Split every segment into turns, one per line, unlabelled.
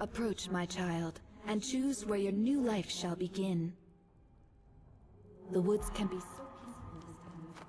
Approach, my child, and choose where your new life shall begin. The woods can be so peaceful this time of year.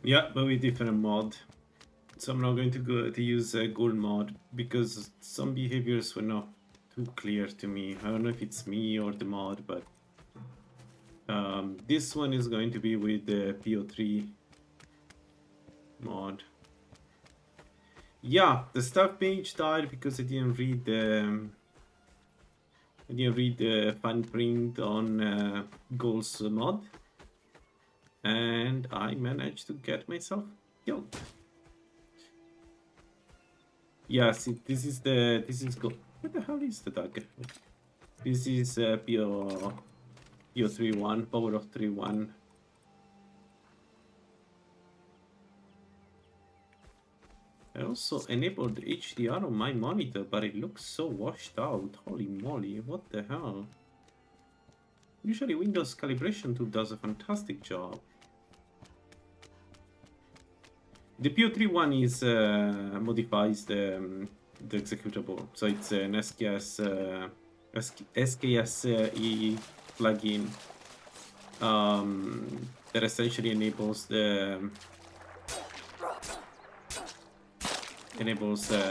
Yeah, but with different mod. So I'm not going to use a gold mod because some behaviors were not too clear to me. I don't know if it's me or the mod, but this one is going to be with the PO3 mod. Yeah, the staff page died because I didn't read the fine print on Goals mod, and I managed to get myself killed. Yeah, see, this is good. What the hell is the dagger? This is PO 3-1, power of 3-1. I also enabled HDR on my monitor, but it looks so washed out. Holy moly, what the hell? Usually Windows calibration tool does a fantastic job. The PO3-1 is modifies the executable, so it's an SKSE plugin that essentially enables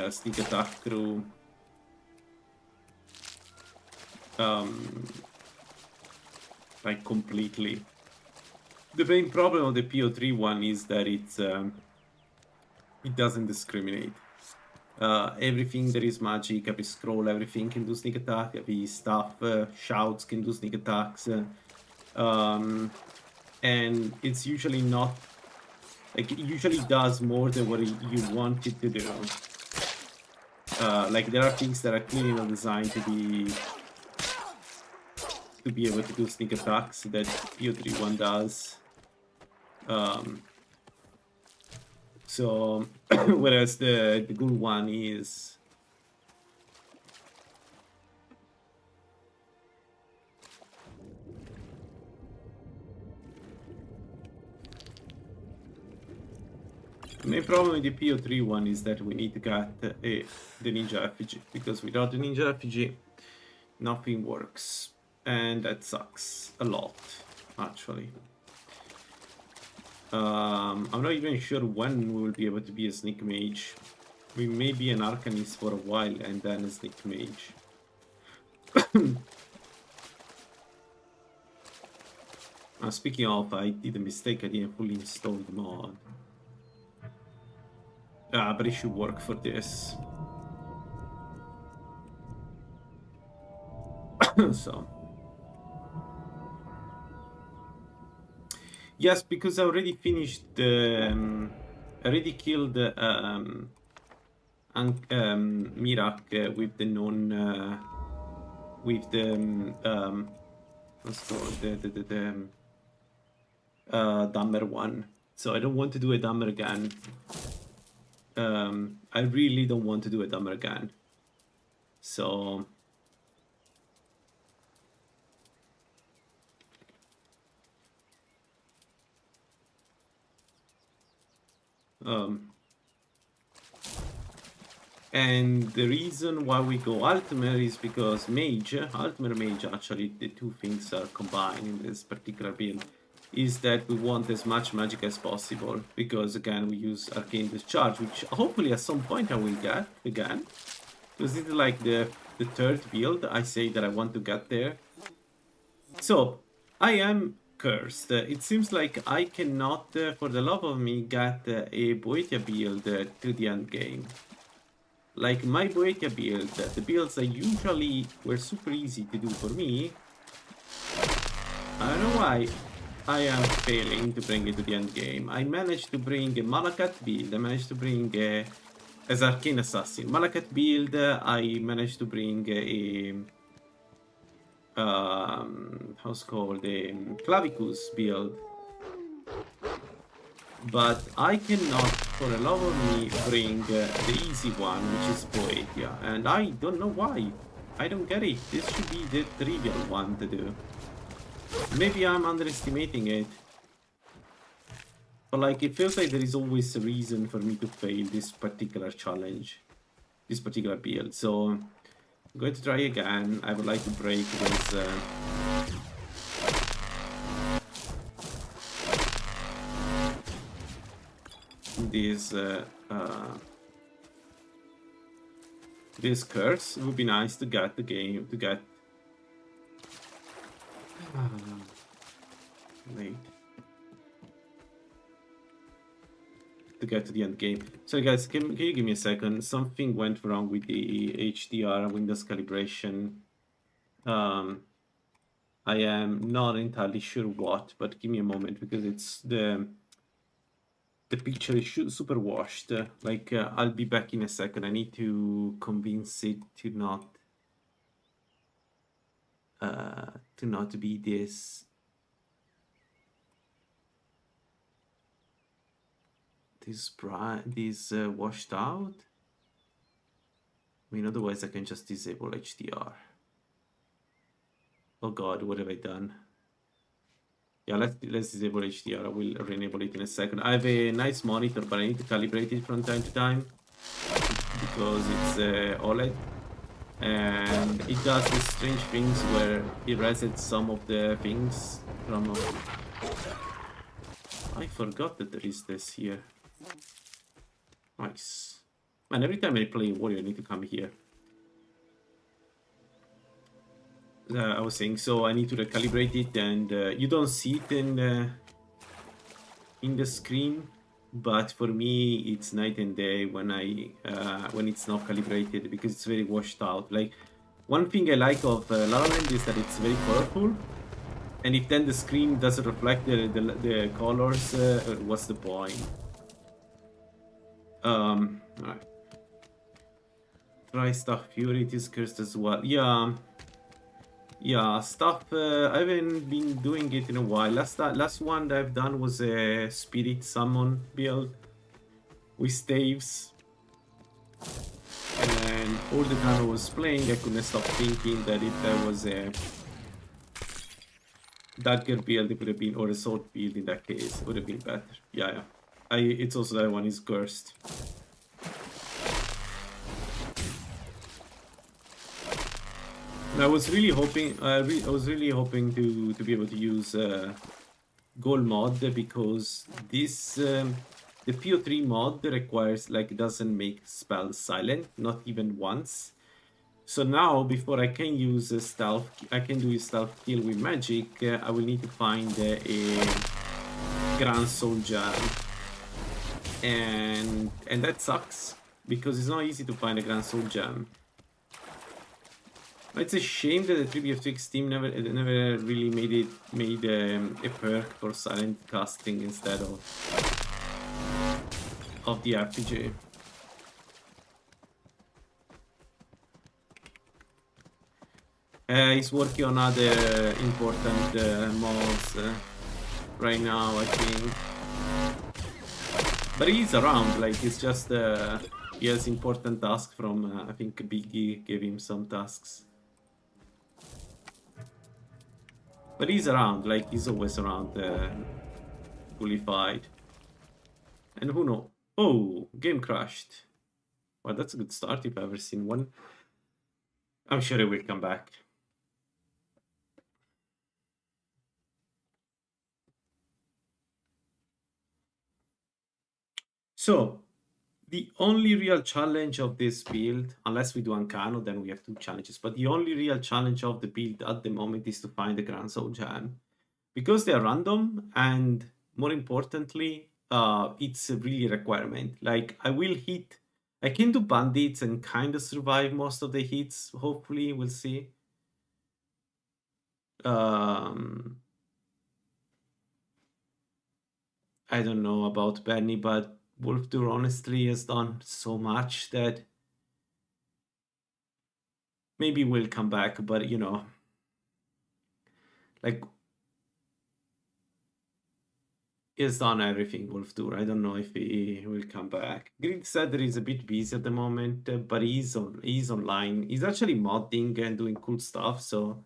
sneak attack through like completely. The main problem of the PO3-1 is that it doesn't discriminate. Everything that is magic, every scroll, everything can do sneak attack, every stuff, shouts can do sneak attacks. And it's usually not, like, it usually does more than what you want it to do. Like, there are things that are clearly not designed to be able to do sneak attacks that PO3-1 does. So, whereas the good one is... The main problem with the PO3-1 is that we need to get the ninja effigy, because without the ninja effigy, nothing works. And that sucks a lot, actually. I'm not even sure when we will be able to be a sneak mage. We may be an arcanist for a while and then a sneak mage. Speaking of, I did a mistake, I didn't fully install the mod. But it should work for this. So yes, because I already finished the I already killed Mirak with the non with the what's called the Dummer one. So I don't want to do a Dummer again. I really don't want to do a Dummer again. So and the reason why we go Altmer is because Altmer Mage, actually the two things are combined in this particular build, is that we want as much magic as possible, because again we use Arcane Discharge, which hopefully at some point I will get again, because it's like the third build I say that I want to get there. So I am cursed. It seems like I cannot, for the love of me, get a Boetia build to the end game. Like my Boetia build, the builds that usually were super easy to do for me, I don't know why I am failing to bring it to the end game. I managed to bring a Malakat build, I managed to bring as Arcane Assassin. Malakat build, I managed to bring a how's called a Clavicus build, but I cannot for the love of me bring the easy one, which is Boetia, and I don't know why. I don't get it. This should be the trivial one to do. Maybe I'm underestimating it, but like it feels like there is always a reason for me to fail this particular challenge, this particular build. So I'm going to try again. I would like to break this curse. It would be nice to get the game to get wait to get to the end game. So guys, can you give me a second? Something went wrong with the HDR Windows calibration. I am not entirely sure what, but give me a moment, because it's the picture is super washed. I'll be back in a second. I need to convince it to not be this washed out. I mean, otherwise I can just disable HDR. Oh god, what have I done? Yeah, let's disable HDR. I will re-enable it in a second. I have a nice monitor, but I need to calibrate it from time to time because it's OLED, and it does these strange things where it resets some of the things from. I forgot that there is this here. Nice. Man, every time I play Warrior, I need to come here. I was saying, so I need to recalibrate it, and you don't see it in the screen, but for me it's night and day when it's not calibrated, because it's very washed out. Like, one thing I like of Lalaland is that it's very colorful, and if then the screen doesn't reflect the colors, what's the point? Alright. Try Stuff Fury, it is cursed as well. Yeah, stuff. I haven't been doing it in a while. Last one that I've done was a Spirit Summon build with staves, and all the time I was playing, I couldn't stop thinking that if there was a dagger build, it would have been, or a sword build in that case, it would have been better. Yeah. It's also that one is cursed. I was really hoping. I was really hoping to be able to use Goal mod, because this the PO3 mod requires, like, doesn't make spells silent, not even once. So now, before I can use stealth, I can do a stealth kill with magic. I will need to find a Grand Soldier and that sucks because it's not easy to find a Grand Soul Gem. It's a shame that the 3bftweaks team never really made a perk for silent casting instead of the RPG. He's working on other important mods right now, I think. But he's around, like, it's just he has important tasks from I think Biggie gave him some tasks. But he's around, like, he's always around, fully fight. And who knows? Oh, game crashed. Well, that's a good start if I've ever seen one. I'm sure it will come back. So, the only real challenge of this build, unless we do Ancano, then we have 2 challenges. But the only real challenge of the build at the moment is to find the Grand Soul Gem. Because they are random, and more importantly, it's a really requirement. Like, I can do bandits and kind of survive most of the hits, hopefully, we'll see. I don't know about Benny, but Wolfdur honestly has done so much that maybe we'll come back, but you know, like, he's done everything, Wolfdur. I don't know if he will come back. Grid said that he's a bit busy at the moment, but he's online. He's actually modding and doing cool stuff, so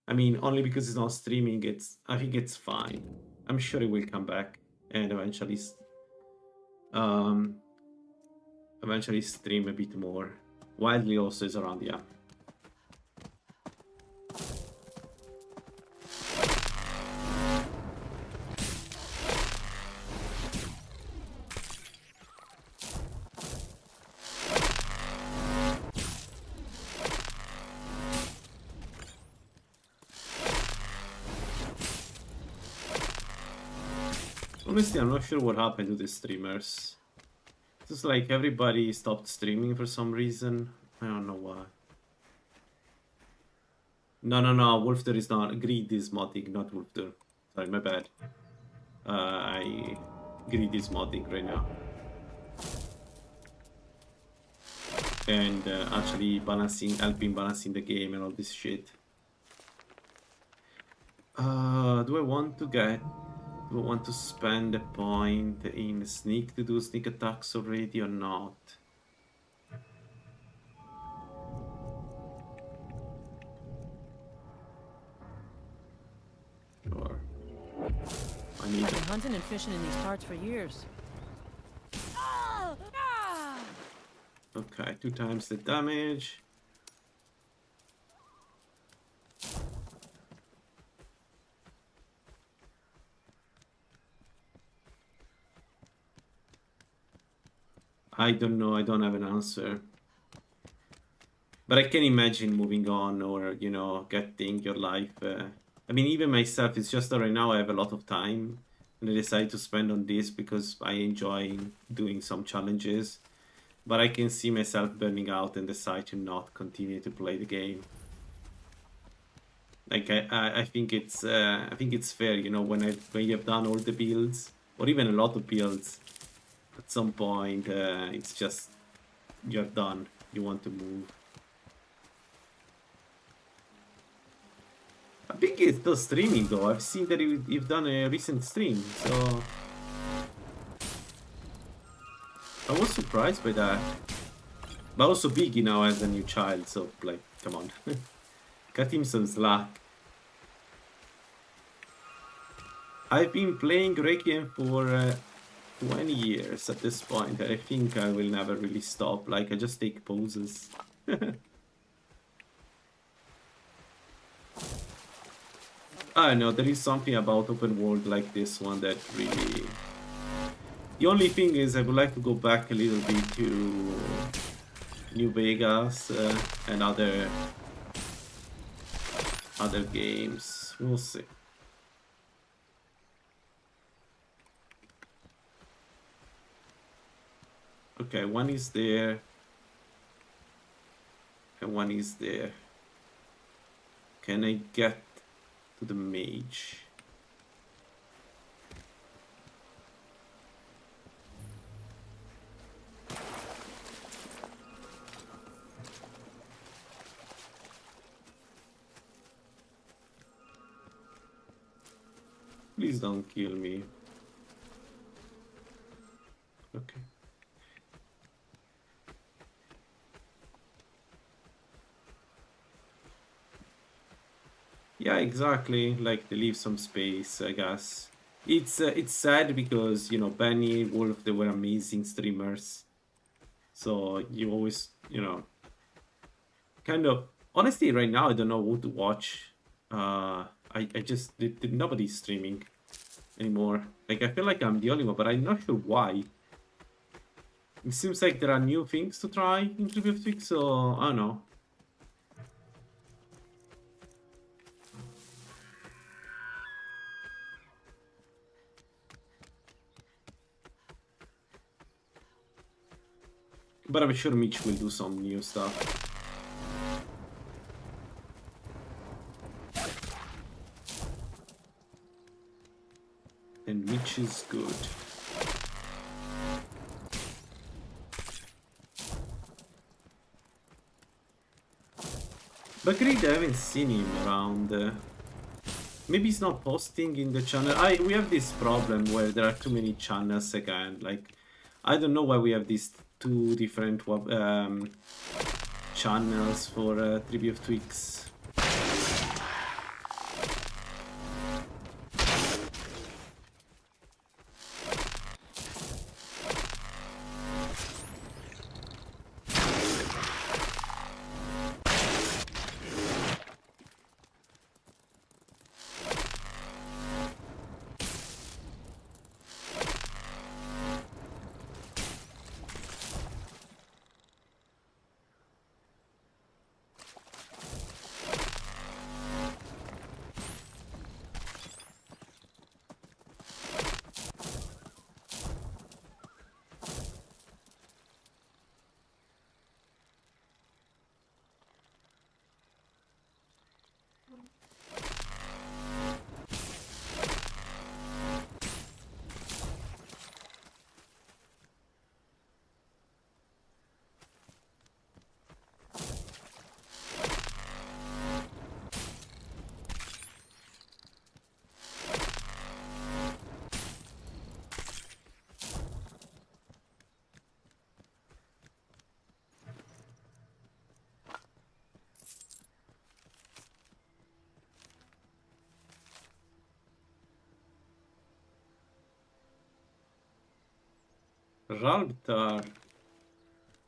I mean, only because he's not streaming, I think it's fine. I'm sure he will come back and eventually stream a bit more. Wildly also is around, yeah. Honestly, I'm not sure what happened to the streamers. It's just like everybody stopped streaming for some reason. I don't know why. No, Wolfter is not. Greed is modding, not Wolfter. Sorry, my bad. Greed is modding right now. And actually helping balancing the game and all this shit. Do I want to spend a point in sneak to do sneak attacks already or not? Sure.
I've been hunting and fishing in these parts for years.
Okay, 2 times the damage. I don't know, I don't have an answer. But I can imagine moving on or, you know, getting your life. I mean, even myself, it's just that right now I have a lot of time and I decided to spend on this because I enjoy doing some challenges. But I can see myself burning out and decide to not continue to play the game. Like I think it's fair, you know, when you have done all the builds or even a lot of builds, at some point it's just you're done. You want to move. I think it's still streaming though. I've seen that you've done a recent stream, so I was surprised by that. But also Biggie now has a new child, so like, come on. Cut him some slack. I've been playing Requiem for 20 years at this point. I think I will never really stop. Like, I just take pauses. I don't know, there is something about open world like this one that really... The only thing is I would like to go back a little bit to New Vegas and other games. We'll see. Okay, one is there. And one is there. Can I get to the mage? Please don't kill me. Okay. Yeah, exactly. Like they leave some space, I guess. It's sad because you know Benny, Wolf, they were amazing streamers. So you always kind of honestly right now I don't know what to watch. I just nobody's streaming anymore. Like I feel like I'm the only one, but I'm not sure why. It seems like there are new things to try in 3bftweaks, so I don't know. But I'm sure Mitch will do some new stuff. And Mitch is good. But Creed, I haven't seen him around. Maybe he's not posting in the channel. We have this problem where there are too many channels again. Like, I don't know why we have these two different channels for 3bftweaks. Ralbtar.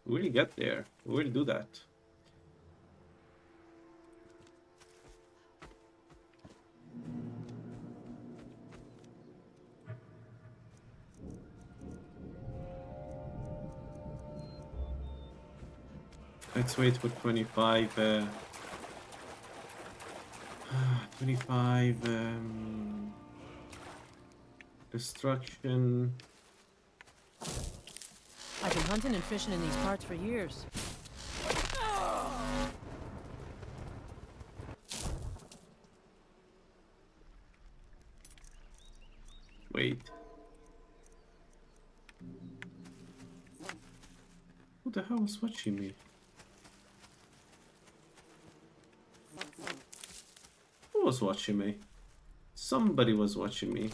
We'll get there. We'll do that. Let's wait for 25. 25. Destruction.
I've been hunting and fishing in these parts for years.
Wait. Who the hell was watching me? Who was watching me? Somebody was watching me.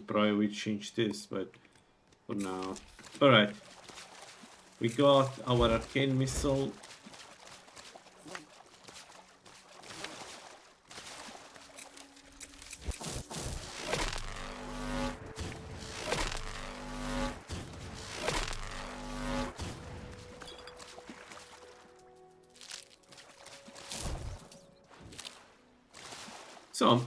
Probably we change this, but for now. Alright. We got our arcane missile. So,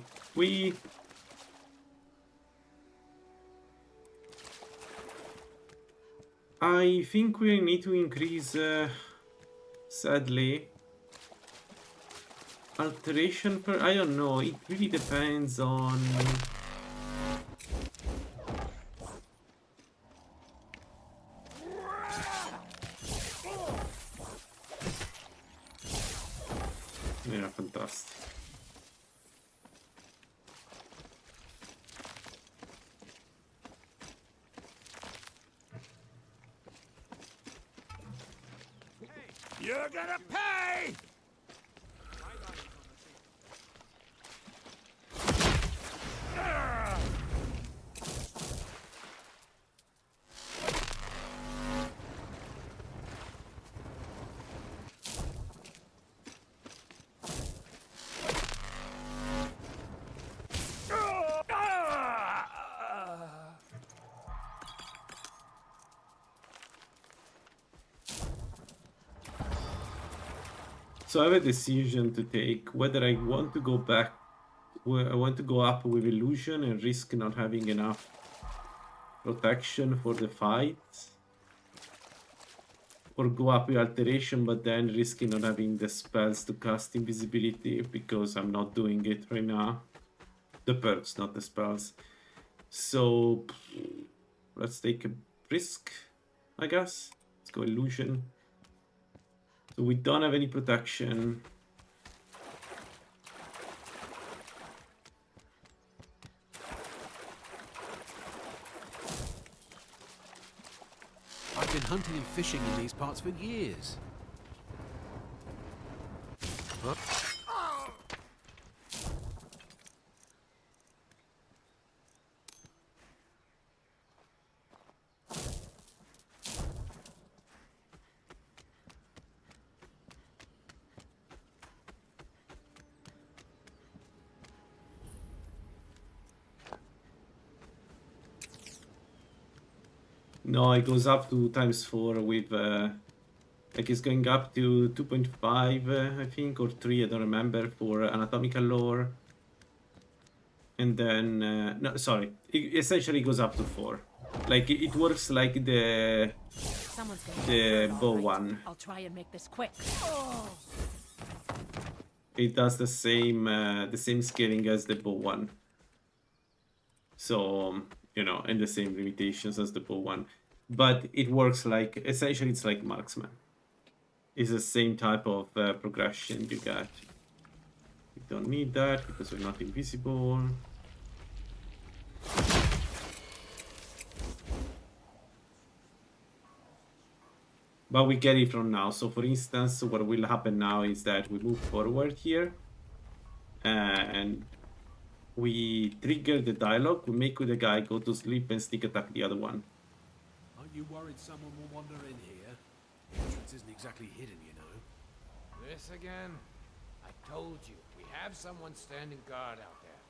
I think we need to increase, sadly, alteration per... I don't know, it really depends on... Yeah, fantastic.
You're gonna pay!
So I have a decision to take whether I want to go back, I want to go up with illusion and risk not having enough protection for the fight, or go up with alteration but then risking not having the spells to cast invisibility because I'm not doing it right now. The perks, not the spells. So let's take a risk, I guess. Let's go illusion. So we don't have any protection.
I've been hunting and fishing in these parts for years. Huh?
No, it goes up to ×4 with, like it's going up to 2.5, I think, or 3, I don't remember, for anatomical lore. And then, no, sorry, it essentially goes up to 4. Like, it works like the bow one.
I'll try and make this quick.
It does the same scaling as the bow one. So, you know, and the same limitations as the bow one. But it works like, essentially it's like marksman. It's the same type of progression you get. We don't need that because we're not invisible. But we get it from now. So for instance, what will happen now is that we move forward here. And we trigger the dialogue, we make the guy go to sleep and sneak attack the other one.
Aren't you worried someone will wander in here? The entrance isn't exactly hidden, you know.
This again? I told you, we have someone standing guard out there.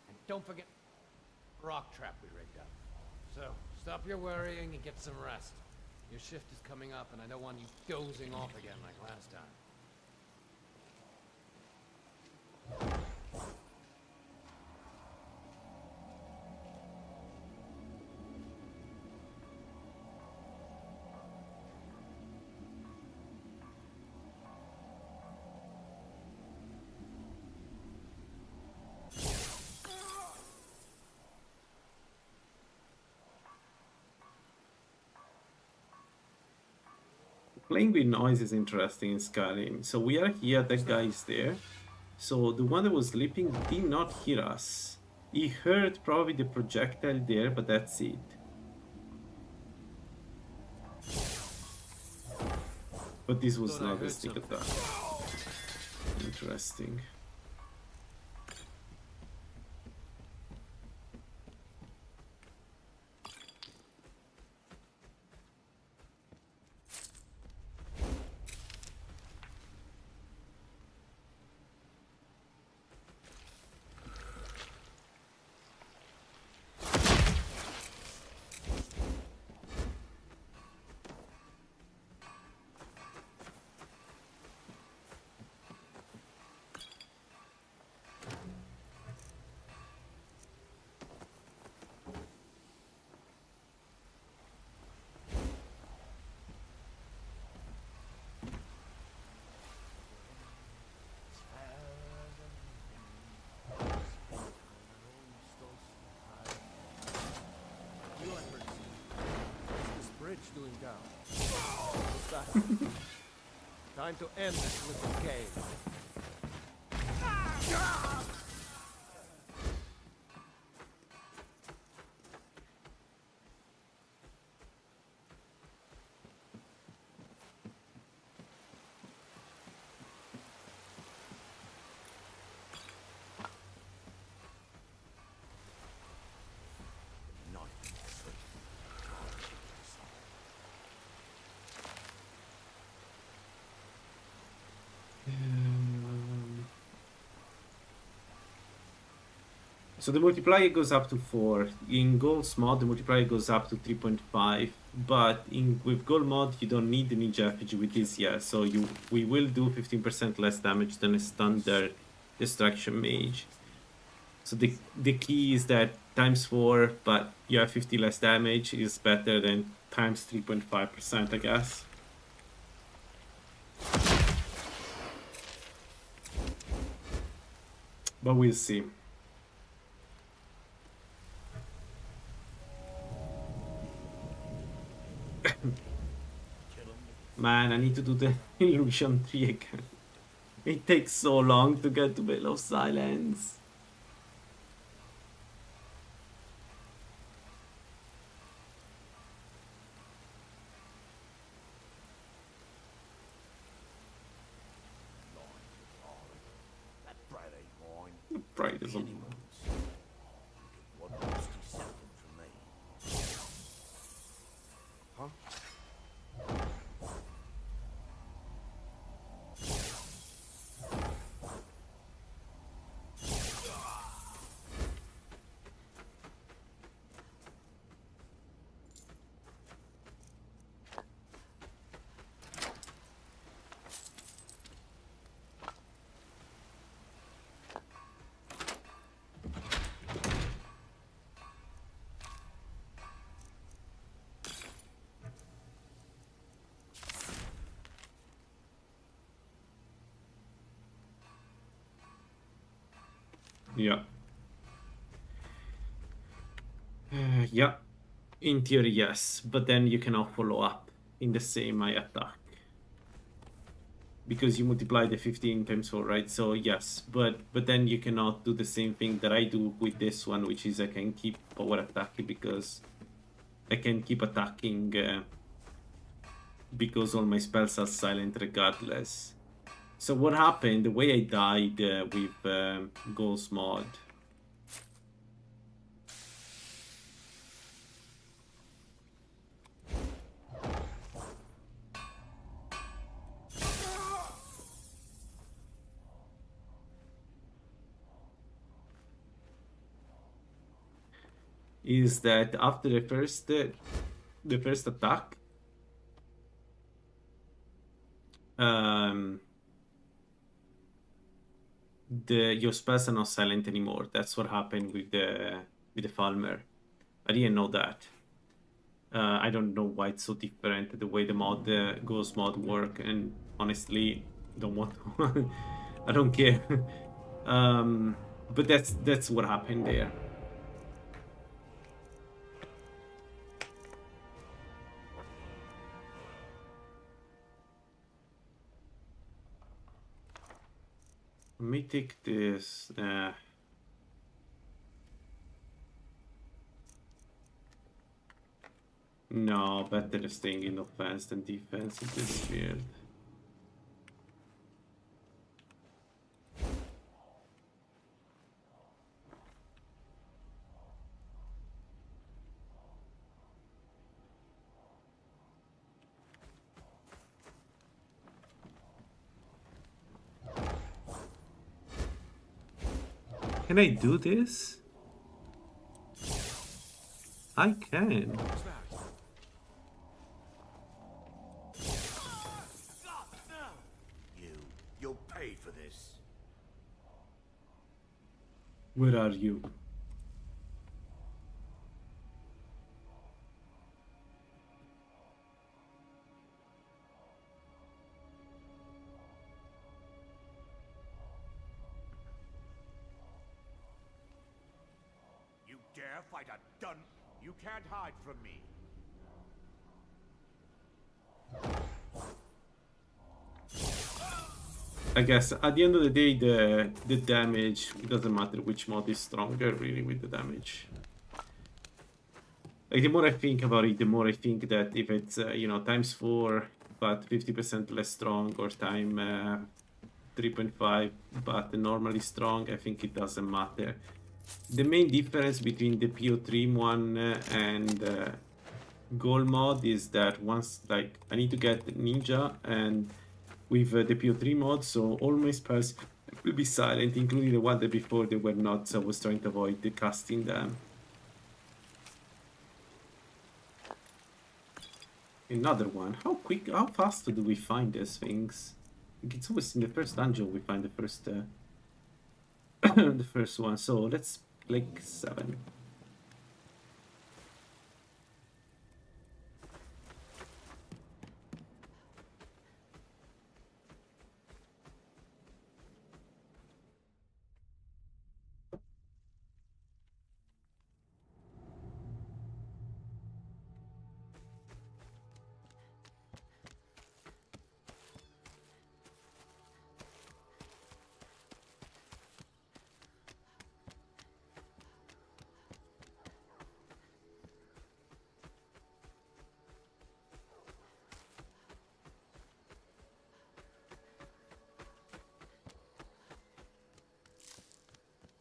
And don't forget rock trap we rigged up. So, stop your worrying and get some rest. Your shift is coming up and I don't want you dozing off again like last time.
Playing with noise is interesting in Skyrim. So we are here, that guy is there. So the one that was sleeping did not hear us. He heard probably the projectile there, but that's it. But this was not a sneak attack. Interesting.
Time to end this little game.
So the multiplier goes up to 4. In Gold's mod, the multiplier goes up to 3.5. But with Gold mod, you don't need the ninja effigy with this yet. So we will do 15% less damage than a standard destruction mage. So the key is that times 4, but you have 50 less damage is better than times 3.5%, I guess. But we'll see. Man, I need to do the illusion 3 again. It takes so long to get to Veil of Silence.
That bread ain't mine.
Pride is on.
Anyone's. What must he something from me? Huh?
Yeah. Yeah. In theory, yes. But then you cannot follow up in the same attack. Because you multiply the 15 times 4, right? So yes, but then you cannot do the same thing that I do with this one, which is I can keep power attacking because I can keep attacking because all my spells are silent regardless. So what happened, the way I died with Ghost mod, is that after the first attack, your spells are not silent anymore. That's what happened with the Falmer. I didn't know that. I don't know why it's so different the way the mod Ghost mod work, and honestly, don't want to. I don't care. But that's what happened there. Let me take this. No, better staying in offense than defense in this field. Can I do this? I can.
You'll pay for this.
Where are you?
You dare fight a dun? You can't hide from me.
I guess at the end of the day, the damage, it doesn't matter which mod is stronger really with the damage. Like the more I think about it, the more I think that if it's you know, times 4 but 50% less strong, or time 3.5 but normally strong, I think it doesn't matter. The main difference between the PO3 one and gold mod is that once, like, I need to get ninja, and with the PO3 mod, so all my spells will be silent, including the one that before they were not, so I was trying to avoid the casting them. Another one. How fast do we find these things? It's always in the first dungeon we find the first the first one. So let's click 7.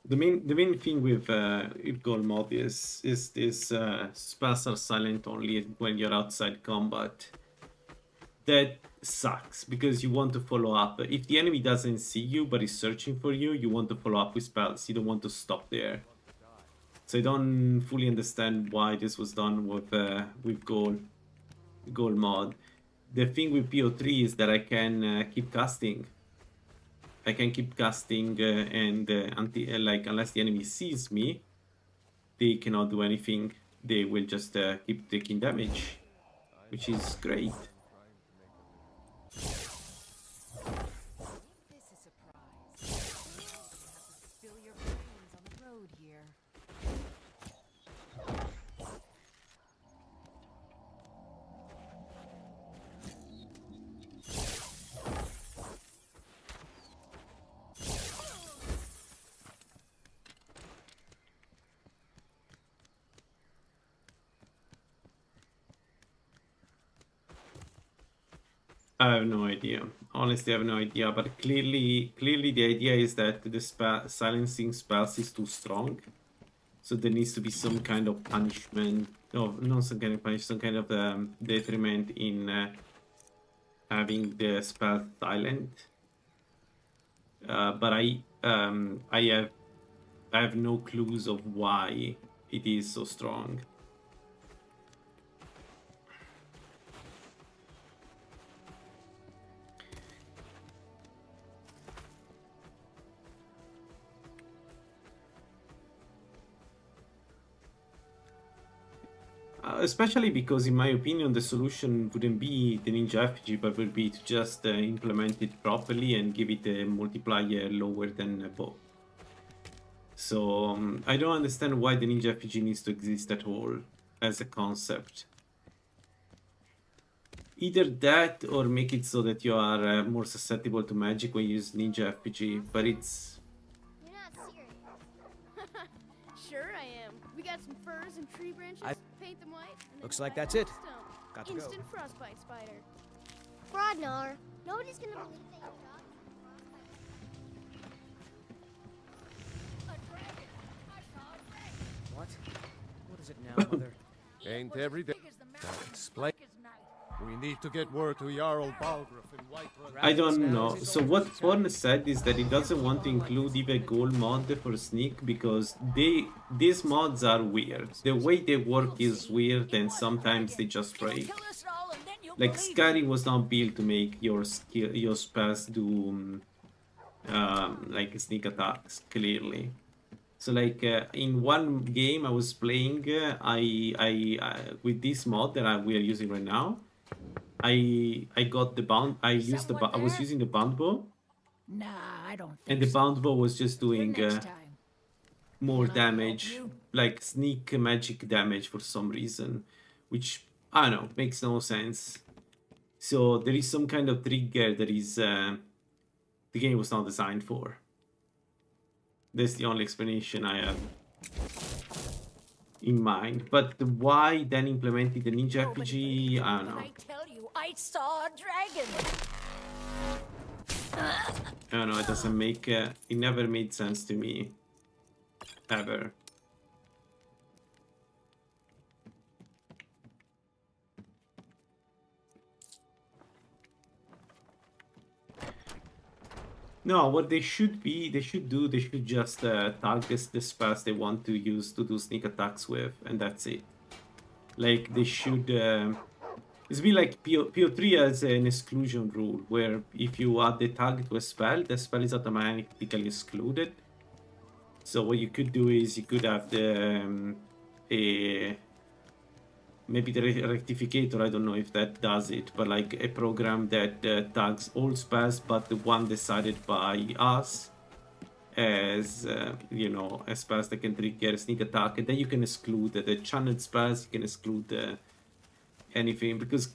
The main thing with gold mod is this spells are silent only when you're outside combat. That sucks because you want to follow up. If the enemy doesn't see you but is searching for you, you want to follow up with spells. You don't want to stop there. So I don't fully understand why this was done with gold mod. The thing with PO3 is that I can keep casting. I can keep casting and until like unless the enemy sees me, they cannot do anything. They will just keep taking damage, which is great.
This is a surprise. You have to spill your brains on the road here.
I have no idea. Honestly, I have no idea. But clearly the idea is that the silencing spells is too strong. So there needs to be some kind of punishment. No, not some kind of punishment, some kind of detriment in having the spell silent. But I have no clues of why it is so strong. Especially because, in my opinion, the solution wouldn't be the ninja effigy, but would be to just implement it properly and give it a multiplier lower than both. So I don't understand why the ninja effigy needs to exist at all as a concept. Either that or make it so that you are more susceptible to magic when you use ninja effigy, but it's...
You're not serious. Sure I am. We got some furs and tree branches. Paint them white. And
Looks
then
like
light
that's
them
it.
with stone.
Got to go.
Instant frostbite spider.
Grodnar, nobody's gonna believe that your dog is a dragon.
What? What is it now, Mother?
Ain't every day. Explain. We need to get word to Jarl Balgruuf in Whiterun.
I don't know. So what Forn said is that he doesn't want to include even gold mod for sneak because these mods are weird. The way they work is weird and sometimes they just break. Like Skyrim was not built to make your spells do like sneak attacks clearly. So like in one game I was playing, I with this mod that we are using right now. I got the bound. I was using the bound bow.
Nah, I don't think
And the
so.
bound bow was just doing
Next time.
more
Can I help
damage,
you?
like sneak magic damage for some reason, which I don't know, makes no sense. So there is some kind of trigger that is the game was not designed for. That's the only explanation I have in mind. But why then implementing the ninja RPG? I don't know.
I tell you, I saw a dragon.
I don't know. It doesn't make. It never made sense to me, ever. No, what they should just target the spells they want to use to do sneak attacks with, and that's it. Like, they should... it's be like PO3 has an exclusion rule, where if you add the target to a spell, the spell is automatically excluded. So what you could do is you could have the... maybe the rectificator, I don't know if that does it, but like a program that tags all spells but the one decided by us as, you know, as spells that can trigger sneak attack, and then you can exclude the channeled spells, you can exclude anything, because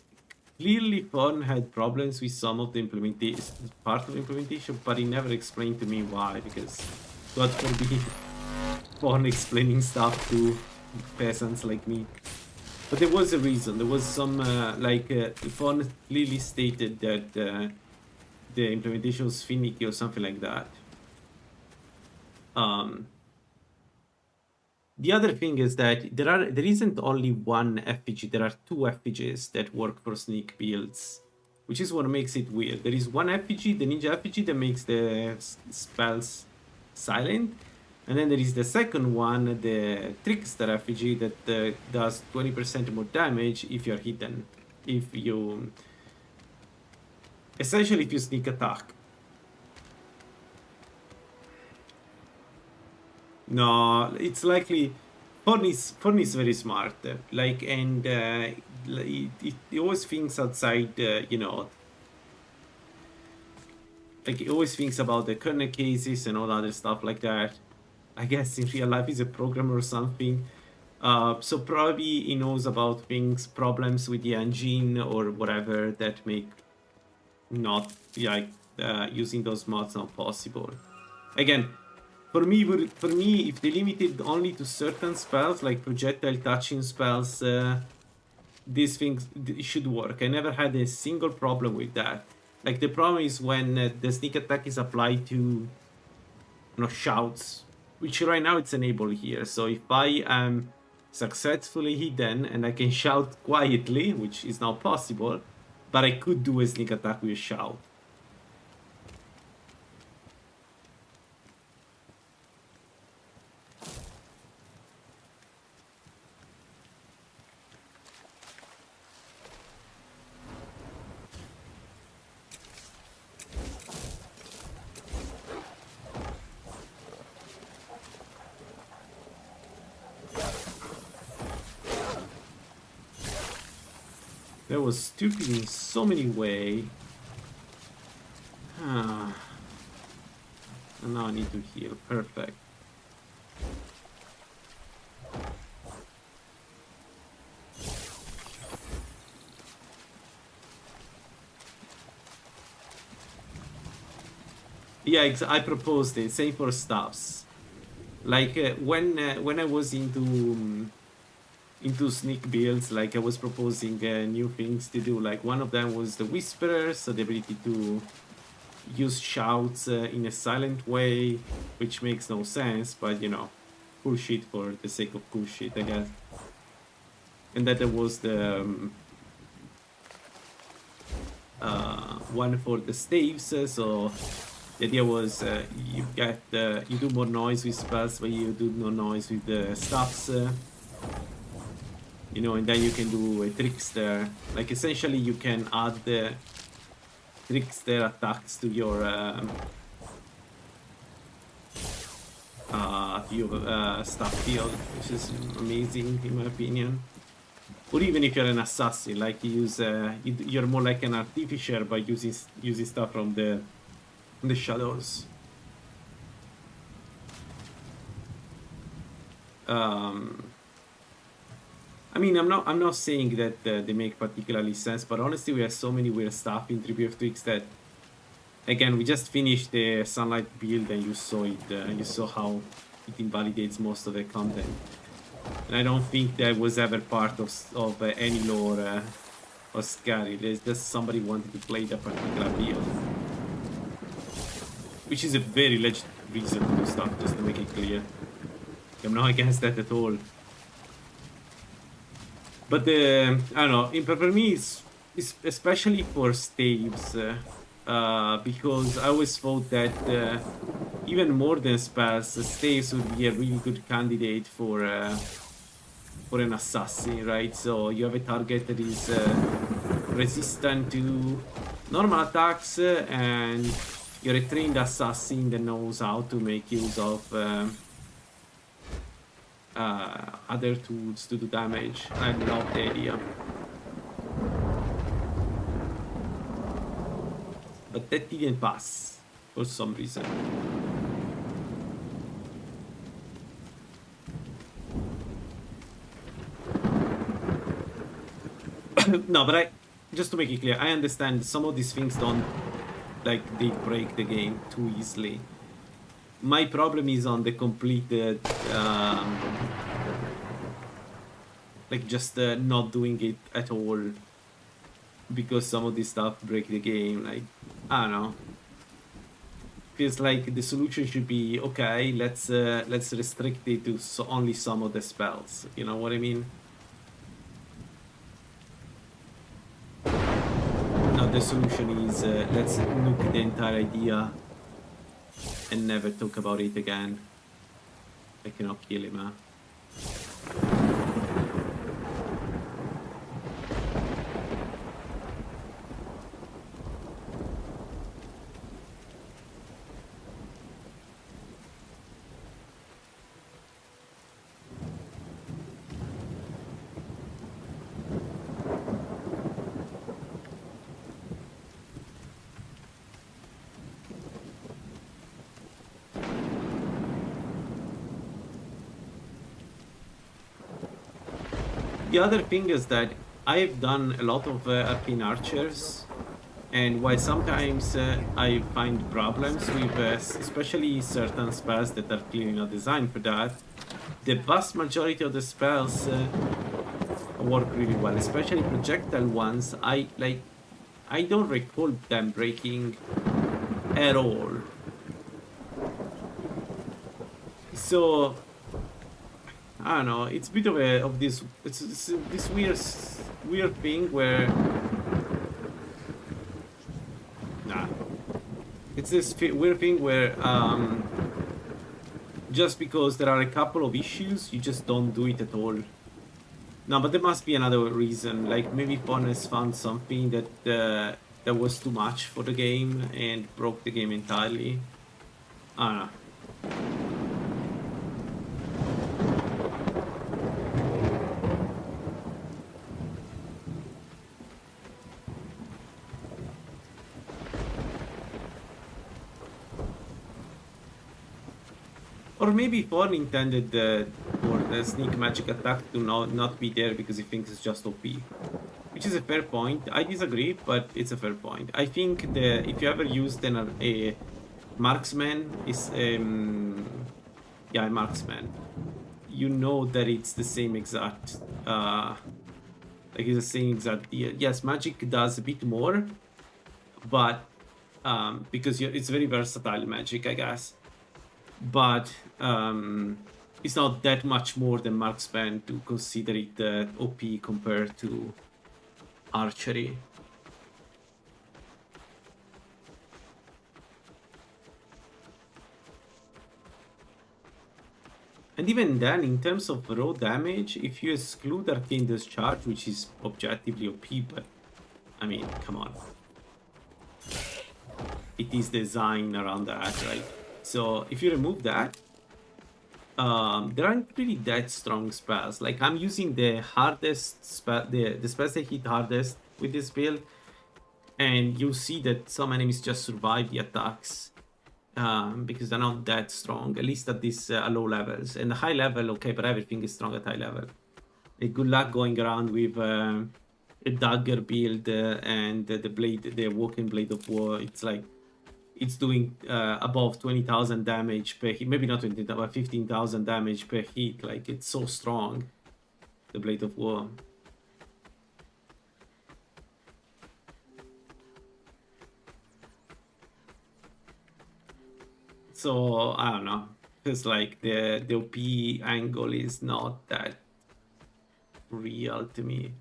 clearly Fon had problems with some of the implementation, part of the implementation, but he never explained to me why, because God forbid Fon explaining stuff to peasants like me. But there was a reason. There was some, Fon clearly stated that the implementation was finicky or something like that. The other thing is that there isn't only one FPG. There are two FPGs that work for sneak builds, which is what makes it weird. There is one FPG, the Ninja FPG, that makes the spells silent. And then there is the second one, the Trickster FPG, that does 20% more damage if you're hidden. Essentially, if you sneak attack. No, it's likely... Fon is very smart. Like, and he always thinks outside, you know... Like, he always thinks about the corner cases and all other stuff like that. I guess in real life he's a programmer or something. So probably he knows about problems with the engine or whatever that make not like using those mods not possible. Again, for me, if they limited only to certain spells like projectile touching spells, these things should work. I never had a single problem with that. Like, the problem is when the sneak attack is applied to, you know, shouts. Which right now it's enabled here. So if I am successfully hidden and I can shout quietly, which is not possible, but I could do a sneak attack with a shout. That was stupid in so many ways. And now I need to heal. Perfect. Yeah, I proposed it. Same for staffs. Like when I was into sneak builds, like I was proposing new things to do. Like one of them was the Whisperers, so the ability to use shouts in a silent way, which makes no sense, but you know, cool shit for the sake of cool shit, I guess. And then there was the one for the staves, so the idea was you do more noise with spells, but you do no noise with the staffs. You know, and then you can do a trickster. Like essentially, you can add the trickster attacks to your staff field, which is amazing in my opinion. Or even if you're an assassin, like you use, you're more like an artificer by using stuff from the shadows. I mean, I'm not saying that they make particularly sense, but honestly, we have so many weird stuff in 3bftweaks that again, we just finished the sunlight build, and you saw it. You saw how it invalidates most of the content. And I don't think that was ever part of any lore or Skyrim. There's just somebody wanted to play that particular build, which is a very legit reason to do stuff, just to make it clear. I'm not against that at all. But I don't know, for me, it's especially for staves, because I always thought that even more than spells, staves would be a really good candidate for an assassin, right? So you have a target that is resistant to normal attacks, and you're a trained assassin that knows how to make use of other tools to do damage. I love the idea. But that didn't pass for some reason. No, but just to make it clear, I understand some of these things don't, like, they break the game too easily. My problem is on the complete, like, just not doing it at all, because some of this stuff break the game. Like, I don't know. Feels like the solution should be, okay, let's restrict it to only some of the spells. You know what I mean? No, the solution is let's nuke the entire idea and never talk about it again. I cannot kill him, huh? The other thing is that I've done a lot of arcane archers, and while sometimes I find problems with especially certain spells that are clearly not designed for that, the vast majority of the spells work really well, especially projectile ones. I don't recall them breaking at all. So I don't know, it's a bit of this weird thing where it's this weird thing where just because there are a couple of issues, you just don't do it at all. No, but there must be another reason, like maybe Ponus found something that was too much for the game and broke the game entirely. I don't know. Or maybe Thorn intended for the sneak magic attack to not be there because he thinks it's just OP. Which is a fair point. I disagree, but it's a fair point. I think that if you ever used a marksman, a marksman, you know that it's the same exact, it's the same exact deal. Yes, magic does a bit more, but because it's very versatile magic, I guess. But it's not that much more than marksman to consider it OP compared to archery. And even then, in terms of raw damage, if you exclude Arcane Discharge, which is objectively OP, but I mean, come on. It is designed around that, right? So if you remove that, there aren't really that strong spells. Like, I'm using the hardest spell, the spells that hit hardest with this build, and you'll see that some enemies just survive the attacks because they're not that strong, at least at these low levels. And the high level, okay, but everything is strong at high level. Like, good luck going around with a dagger build and the walking blade of war. It's like it's doing above 20,000 damage per hit. Maybe not 20,000, but 15,000 damage per hit. Like, it's so strong, the Blade of War. So I don't know. It's like the OP angle is not that real to me.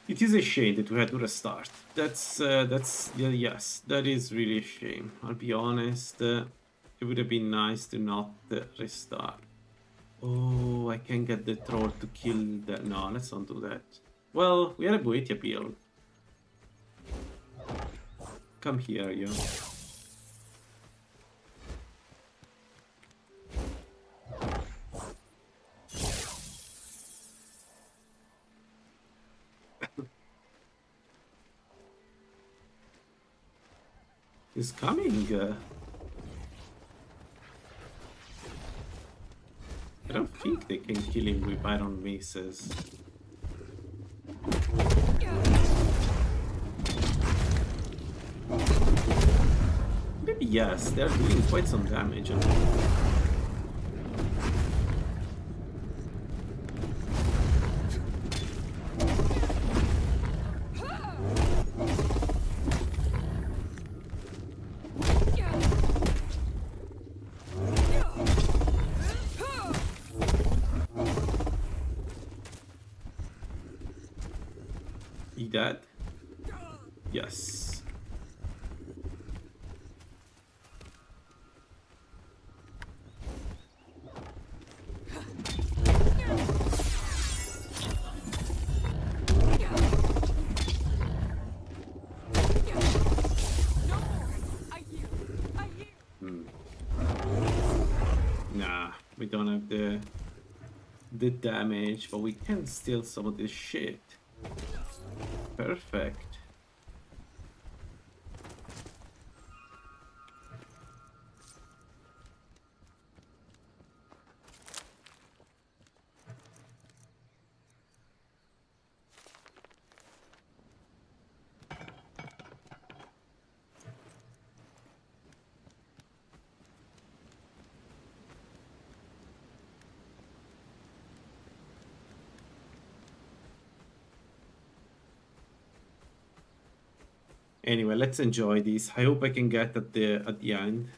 It is a shame that we had to restart. That's yeah, yes, that is really a shame. I'll be honest. It would have been nice to not restart. Oh, I can get the troll to kill that. No, let's not do that. Well, we had a Boetia build. Come here, you. He's coming. I don't think they can kill him with iron maces. Maybe yes, they're doing quite some damage. That? Yes. Nah, we don't have the damage, but we can steal some of this shit. Perfect. Anyway, let's enjoy this. I hope I can get at the end.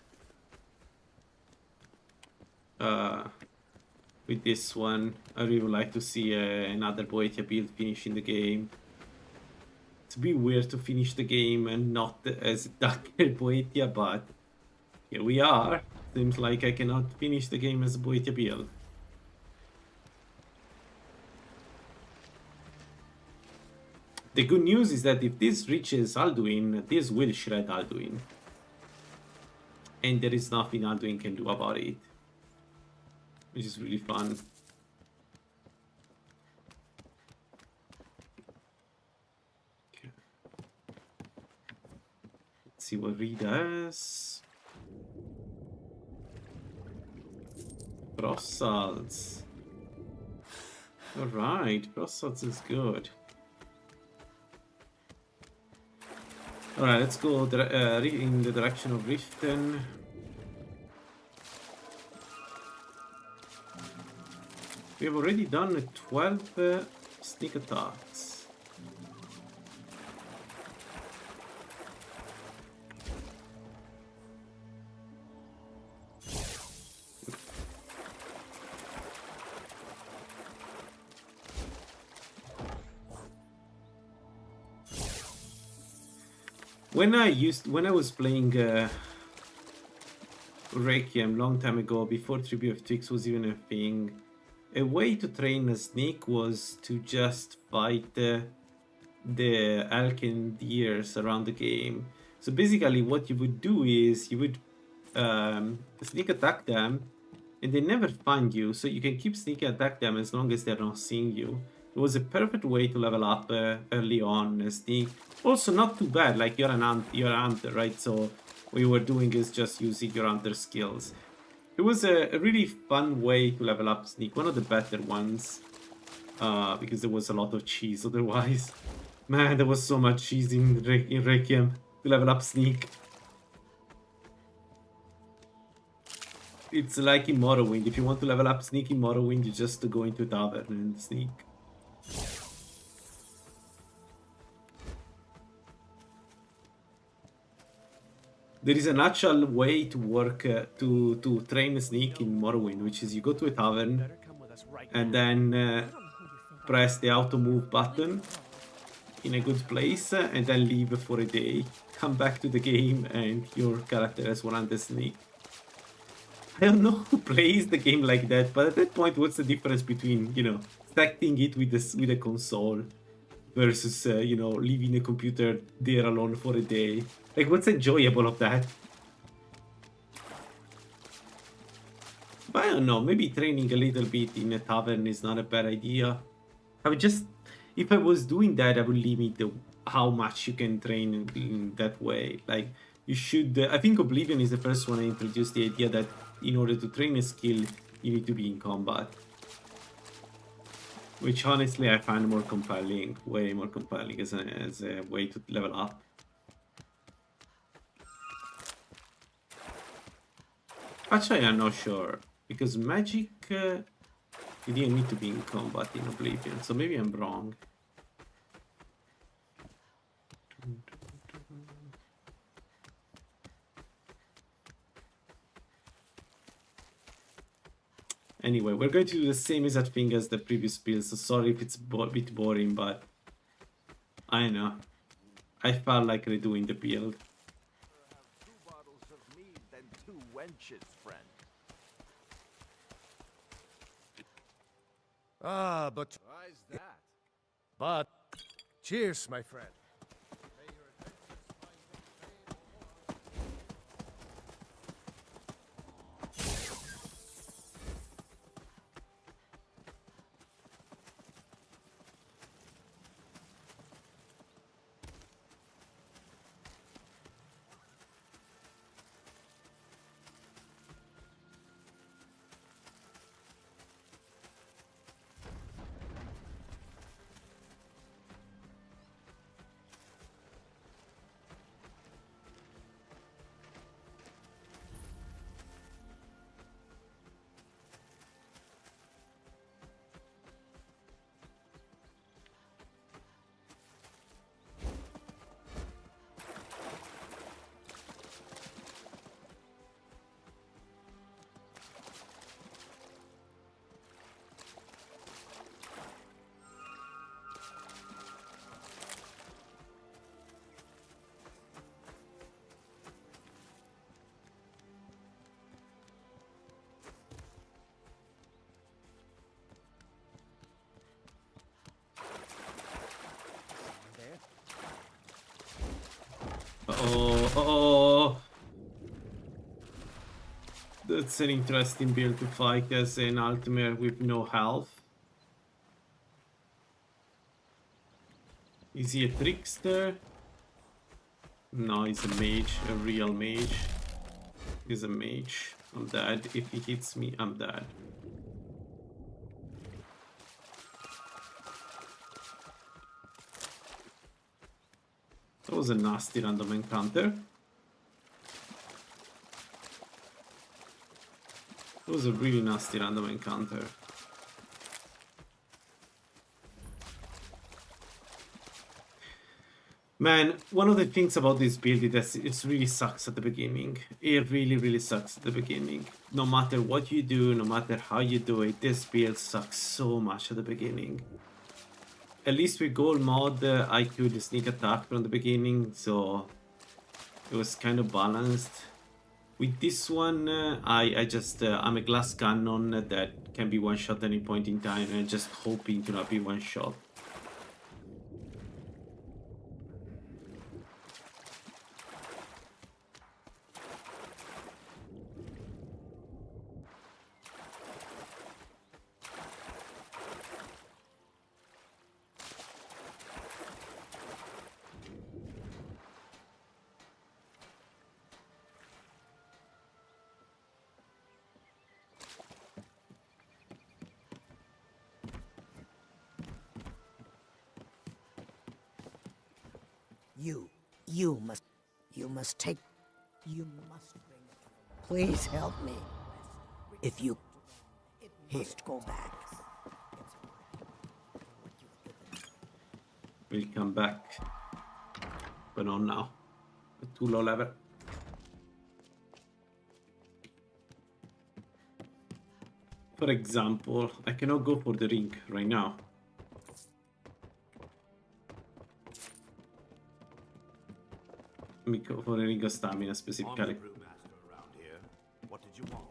With this one, I really would like to see another Boetia build finishing the game. It's a bit weird to finish the game and not as Darker Boetia, but here we are. Seems like I cannot finish the game as a Boetia build. The good news is that if this reaches Alduin, this will shred Alduin. And there is nothing Alduin can do about it. Which is really fun. Okay. Let's see what Rita has. Frost. Alright, Frost is good. Alright, let's go in the direction of Riften. We have already done 12 sneak attacks. When I was playing Requiem long time ago, before 3bftweaks was even a thing, a way to train a sneak was to just fight the Arcane deers around the game. So basically what you would do is you would sneak attack them and they never find you, so you can keep sneak attack them as long as they're not seeing you. It was a perfect way to level up early on. Sneak. Also, not too bad. Like you're you're an hunter, right? So what you were doing is just using your hunter skills. It was a really fun way to level up Sneak. One of the better ones. Because there was a lot of cheese otherwise. Man, there was so much cheese in Requiem to level up Sneak. It's like in Morrowind. If you want to level up Sneak in Morrowind, you just go into a tavern and sneak. There is an actual way to work to train a Sneak in Morrowind, which is you go to a tavern and then press the auto move button in a good place and then leave for a day. Come back to the game and your character has 100 Sneak. I don't know who plays the game like that, but at that point, what's the difference between, you know, stacking it with a console versus, you know, leaving a computer there alone for a day? Like, what's enjoyable of that? But I don't know, maybe training a little bit in a tavern is not a bad idea. I would just, if I was doing that, I would limit how much you can train in that way. Like, you should, I think Oblivion is the first one to introduce the idea that in order to train a skill, you need to be in combat. Which honestly I find more compelling, way more compelling as a way to level up. Actually, I'm not sure, because magic, you didn't need to be in combat in Oblivion, so maybe I'm wrong. Anyway, we're going to do the same exact thing as the previous build, so sorry if it's a bit boring, but I know. I felt like redoing the build.
Have 2 bottles of mead than 2 wenches, friend.
Ah, but...
Why's that?
But... Cheers, my friend.
Oh. That's an interesting build to fight as an ultimate with no health. Is he a trickster? No, he's a mage, a real mage. He's a mage. I'm dead. If he hits me, I'm dead. That was a nasty random encounter. That was a really nasty random encounter. Man, one of the things about this build is that it really sucks at the beginning. It really sucks at the beginning. No matter what you do, no matter how you do it, this build sucks so much at the beginning. At least with gold mod, I could sneak attack from the beginning, so it was kind of balanced. With this one, I'm a glass cannon that can be one shot at any point in time, and just hoping to not be one shot.
You must take... You must bring it. Please help me. If you... Here, go back.
We'll come back. But not now. Too low level. For example, I cannot go for the ring right now. Let me go for a ring of stamina specifically.
Around here. What did you want?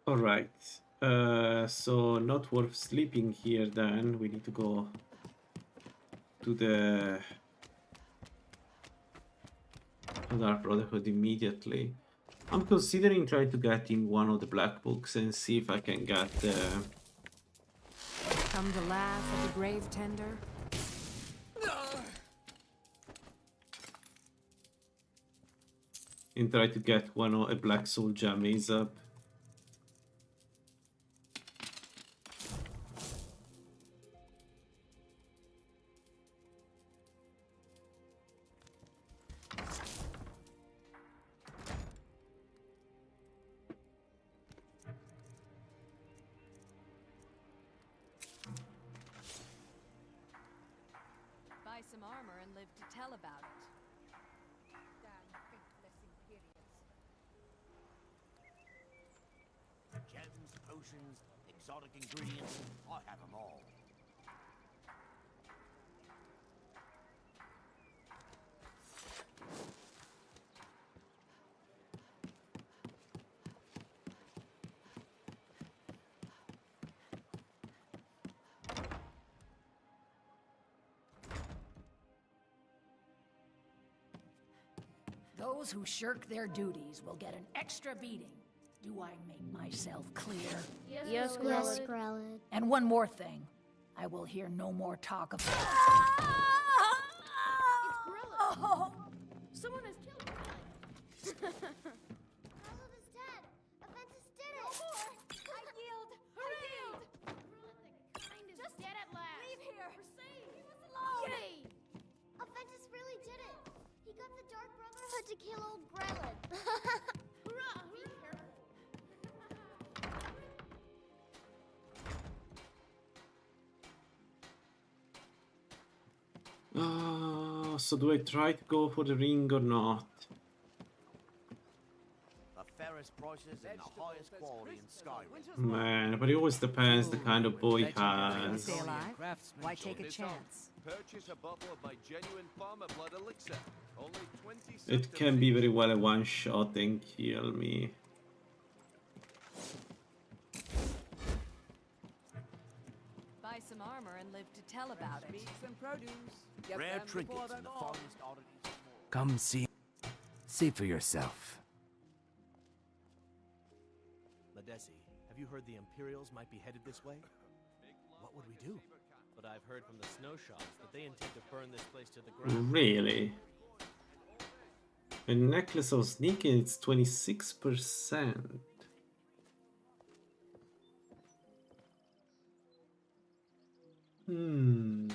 Alright, so not worth sleeping here then. We need to go to the Dark Brotherhood immediately. I'm considering trying to get in one of the black books and see if I can get
Come to laugh at the grave tender?
and try to get one of a black soul gem is up.
Buy some armor and live to tell about it.
Gems, potions, exotic ingredients. I have them all.
Those who shirk their duties will get an extra beating. Do I make myself clear?
Yes,
Yes, Grelid.
And one more thing. I will hear no more talk of...
It's Gorilla. Someone has killed Gorilla.
Grelid is dead. Aventus did it.
I yield. Hooray! Gorilla, the kindest. Just dead at last. Leave here. We're safe. Leave us alone. Yay!
Aventus really did it. He got the Dark Brotherhood to kill old Grelid.
Hurrah! Be careful.
So do I try to go for the ring or not?
The fairest prices and the highest quality in Skyrim.
Man, but it always depends the kind of boy he has.
Stay alive? Why take a chance?
Purchase a bottle of my genuine farmer blood elixir. Only 20
It can be very well a one shot and kill me.
Buy some armor and live to tell about it.
Rare trinkets and the finest oddities of war.
Come see for yourself.
Ladesi, have you heard the Imperials might be headed this way? What would we do? But I've heard from the snow shops that they intend to burn this place to the ground.
Really? A necklace of sneaking, it's 26%. Hmm.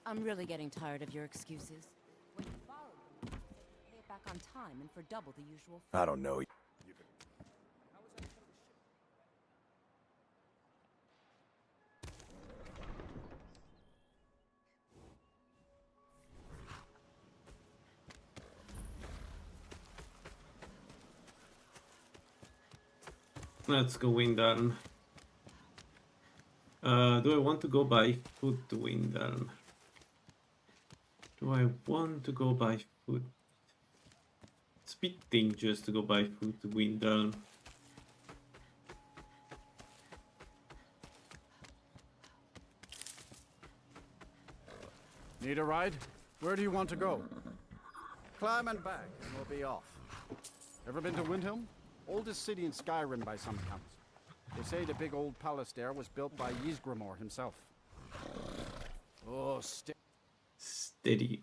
I'm really getting tired of your excuses. When you borrow the money, pay it back on time and for double the usual fee.
I don't know.
Let's go Windhelm. Do I want to go by foot to Windhelm? Do I want to go by foot? It's a bit dangerous to go by foot to Windhelm.
Need a ride? Where do you want to go? Climb and back, and we'll be off. Ever been to Windhelm? Oldest city in Skyrim by some accounts. They say the big old palace there was built by Ysgramor himself. Oh,
steady.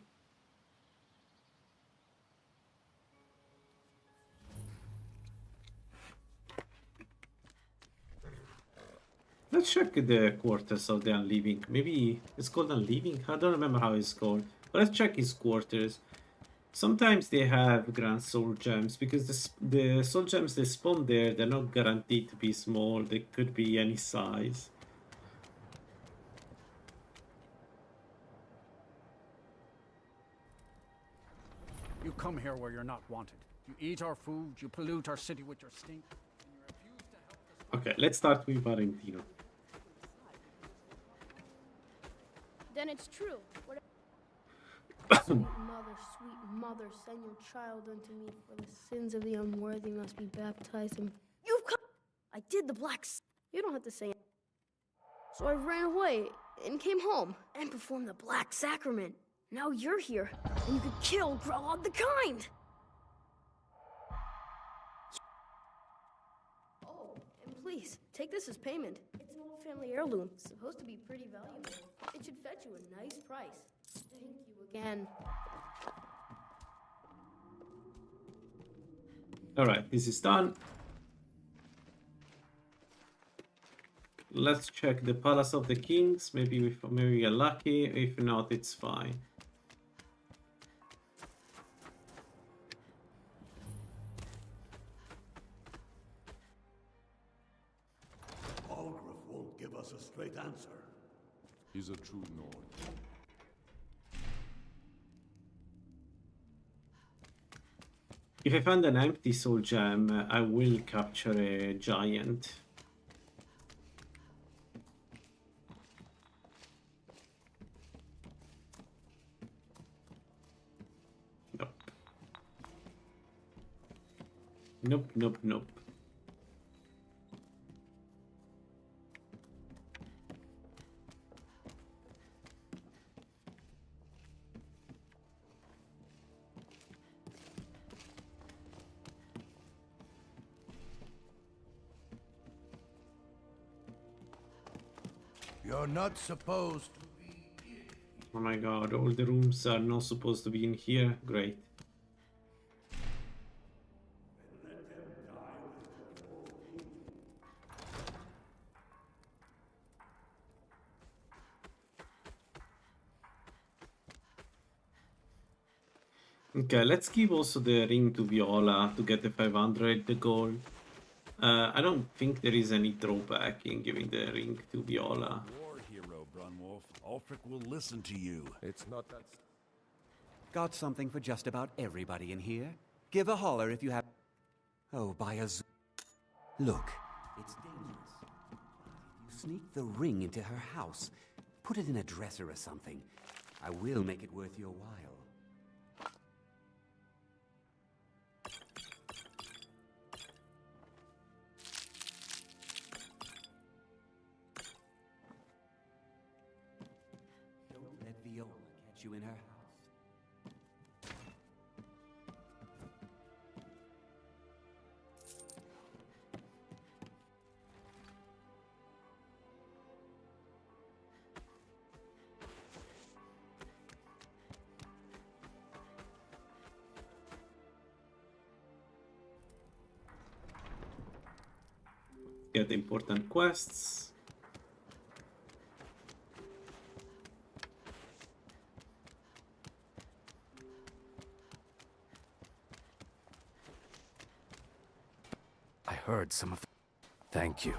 Let's check the quarters of the Unliving. Maybe it's called Unliving? I don't remember how it's called. But let's check his quarters. Sometimes they have grand soul gems, because the soul gems they spawn there, they're not guaranteed to be small. They could be any size.
You come here where you're not wanted. You eat our food, you pollute our city with your stink.
Okay, let's start with Valentino.
Then it's true. Sweet mother, send your child unto me, for the sins of the unworthy must be baptized in... You've come... I did the blacks. You don't have to say it. So I ran away and came home and performed the black sacrament. Now you're here, and you could kill Grelod the Kind. Oh, and please, take this as payment. It's an old family heirloom, supposed to be pretty valuable. It should fetch you a nice price. Thank you again.
Alright, this is done. Let's check the Palace of the Kings. Maybe we get lucky. If not, it's fine.
Balgraf won't give us a straight answer.
He's a true Nord.
If I find an empty soul gem, I will capture a giant. Nope. Nope, nope, nope.
You're not supposed to be here.
Oh my god, all the rooms are not supposed to be in here. Great. Okay, let's give also the ring to Viola to get the 500 gold. I don't think there is any drawback in giving the ring to Viola.
War hero, Brunwolf. Ulfric will listen to you.
It's not that...
Got something for just about everybody in here? Give a holler if you have... Oh, by a... Look, it's dangerous. You sneak the ring into her house. Put it in a dresser or something. I will make it worth your while. You in her house.
Get the important quests.
heard some of the... Thank you.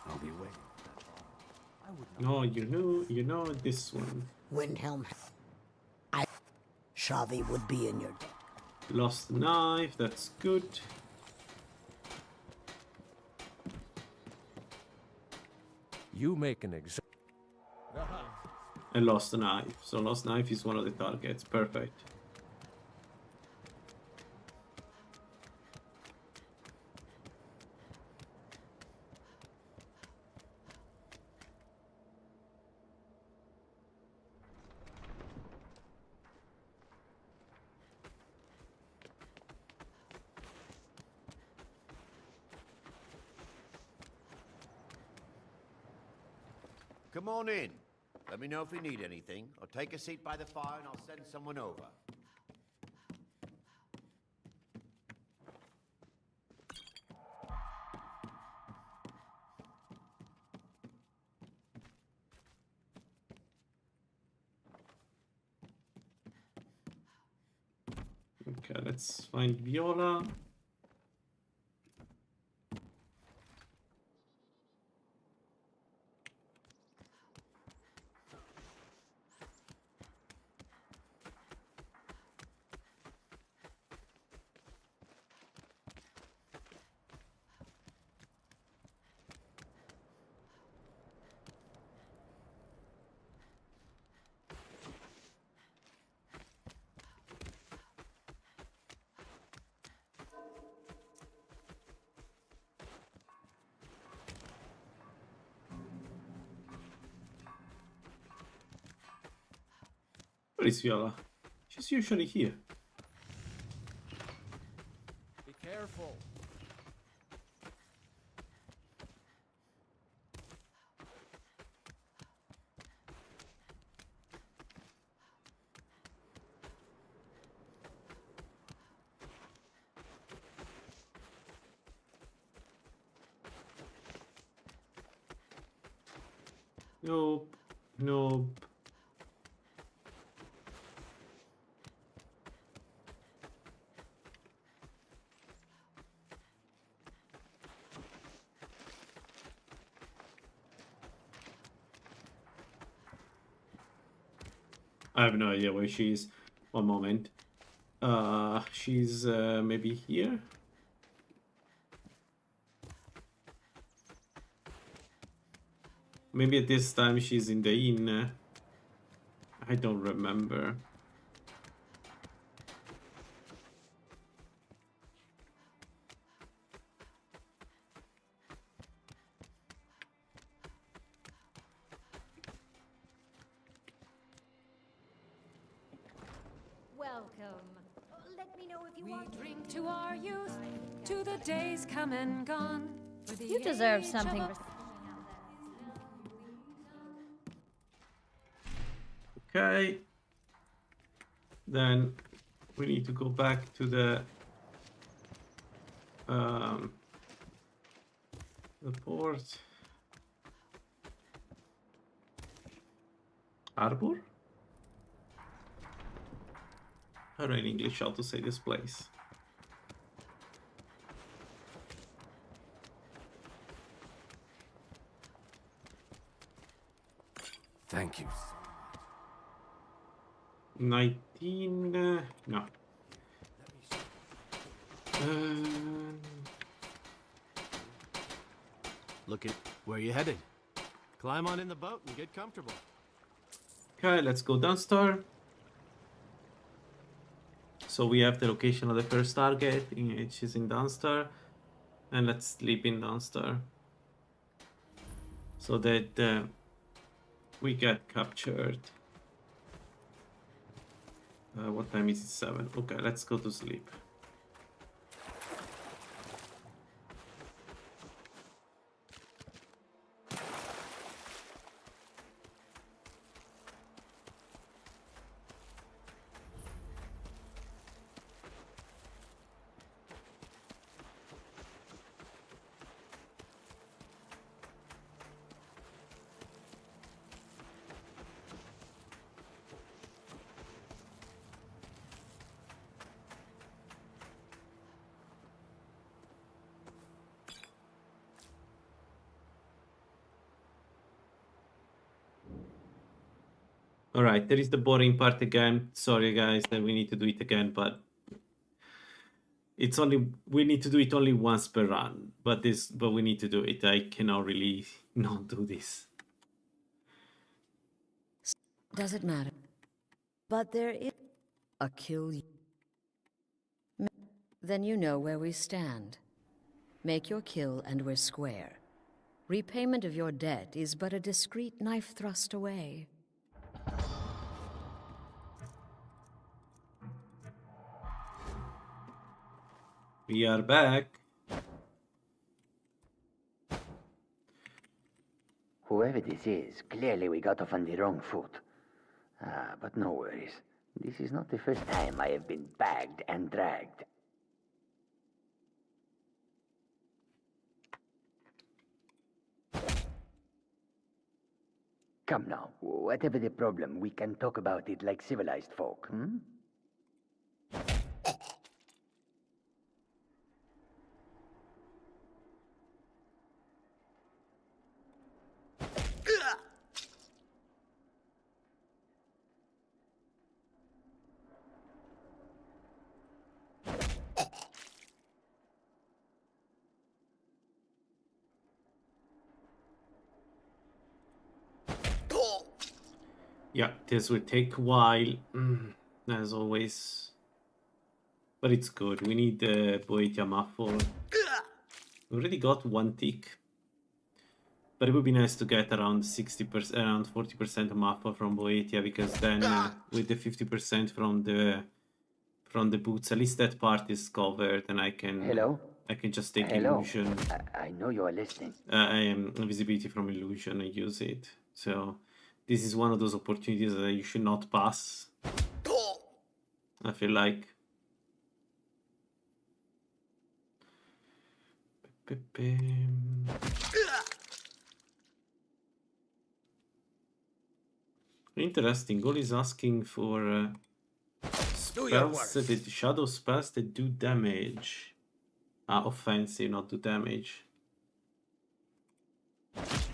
I'll be waiting.
No, you know this one.
Windhelm. Shavi would be in your deck.
Lost knife, that's good.
You make an example.
And lost a knife. So lost knife is one of the targets. Perfect.
Come on in. Let me know if you need anything, or take a seat by the fire and I'll send someone over.
Okay, let's find Viola. Where is Viola? She's usually here.
Be careful.
Nope. Nope. I have no idea where she is. One moment. She's maybe here. Maybe at this time she's in the inn. I don't remember.
Welcome. Let me know if you want to.
Drink to our youth, to the days come and gone. For the
You deserve
age
something.
of-
Okay. Then we need to go back to the port. Harbor? I don't know in English how to say this place.
Thank you.
19... no.
Look at where you headed. Climb on in the boat and get comfortable.
Okay, let's go downstairs. So we have the location of the first target, which is in downstairs. And let's sleep in downstairs. So that we get captured. What time is it? 7. Okay, let's go to sleep. Alright, there is the boring part again. Sorry guys that we need to do it again, but we need to do it only once per run. But we need to do it. I cannot really not do this.
Does it matter? But there is a kill. Then you know where we stand. Make your kill and we're square. Repayment of your debt is but a discreet knife thrust away.
We are back.
Whoever this is, clearly we got off on the wrong foot. But no worries. This is not the first time I have been bagged and dragged. Come now, whatever the problem, we can talk about it like civilized folk, hmm?
Yeah, this will take a while, as always. But it's good. We need the Boetia Muffle. We already got one tick. But it would be nice to get around 60%, around 40% Muffle from Boetia, because then with the 50% from the boots, at least that part is covered, and I can just take illusion.
I know you are listening.
Visibility from illusion and use it. So this is one of those opportunities that you should not pass. I feel like. Interesting. Goal is asking for spells, the shadow spells that do damage. Offensive, not do damage.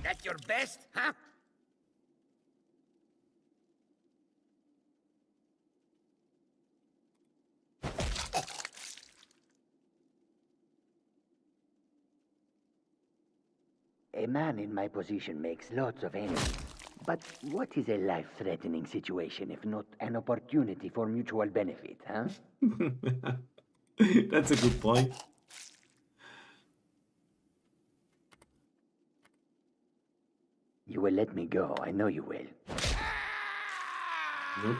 That's your best, huh? A man in my position makes lots of enemies. But what is a life-threatening situation if not an opportunity for mutual benefit, huh?
That's a good point.
You will let me go, I know you will.
Nope.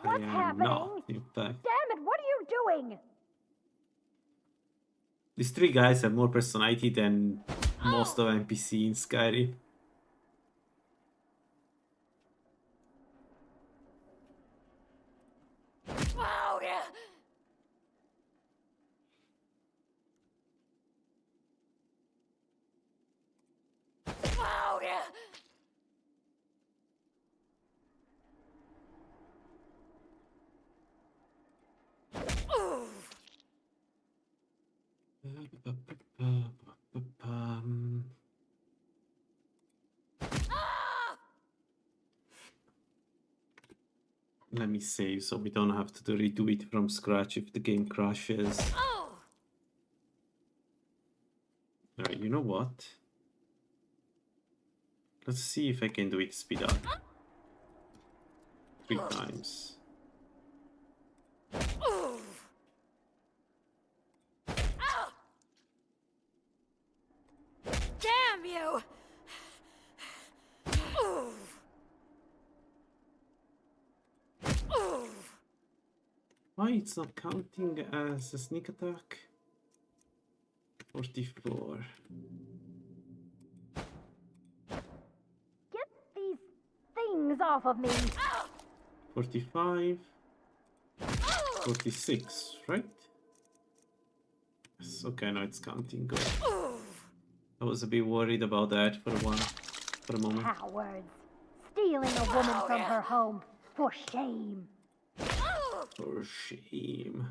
What's happening?
Not, in fact.
Damn it, what are you doing?
These three guys have more personality than most of NPC in Skyrim. Let me save so we don't have to redo it from scratch if the game crashes. Alright, you know what? Let's see if I can do it speed up. 3 times.
Damn you!
Why it's not counting as a sneak attack? 44.
Get these things off of me!
45. 46, right? Yes, okay, now it's counting. Good. I was a bit worried about that for a moment.
Cowards! Stealing a woman from her home! For shame!
For shame.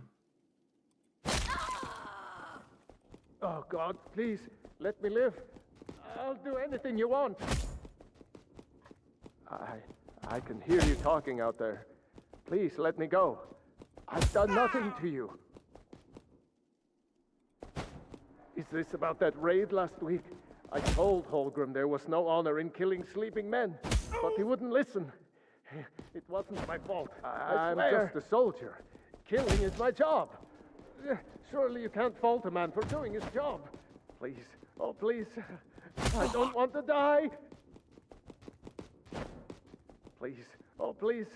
Oh God, please, let me live. I'll do anything you want. I can hear you talking out there. Please let me go. I've done nothing to you. Is this about that raid last week? I told Holgrim there was no honor in killing sleeping men, but he wouldn't listen. It wasn't my fault. I'm just a soldier. Killing is my job. Surely you can't fault a man for doing his job. Please, oh please, I don't want to die. Please, oh please,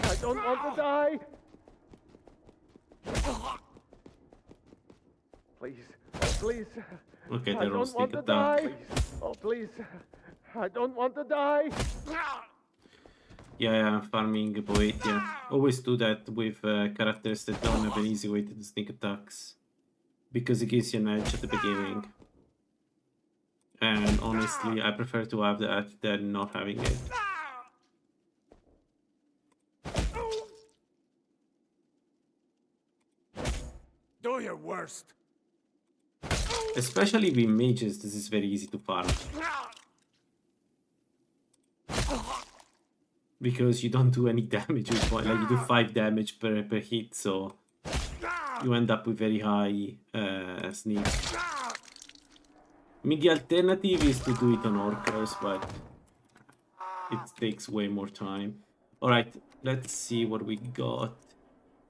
I don't want to die. Please, oh please.
Okay,
I
there was
don't want
sneak
to
attack.
die. Oh please, I don't want to die.
Yeah, farming Boetia. Always do that with characters that don't have an easy way to do sneak attacks. Because it gives you an edge at the beginning. And honestly, I prefer to have that than not having it.
Do your worst.
Especially with mages, this is very easy to farm. Because you don't do any damage with one, like you do 5 damage per hit, so you end up with very high sneak. I mean, the alternative is to do it on orcers, but it takes way more time. Alright, let's see what we got.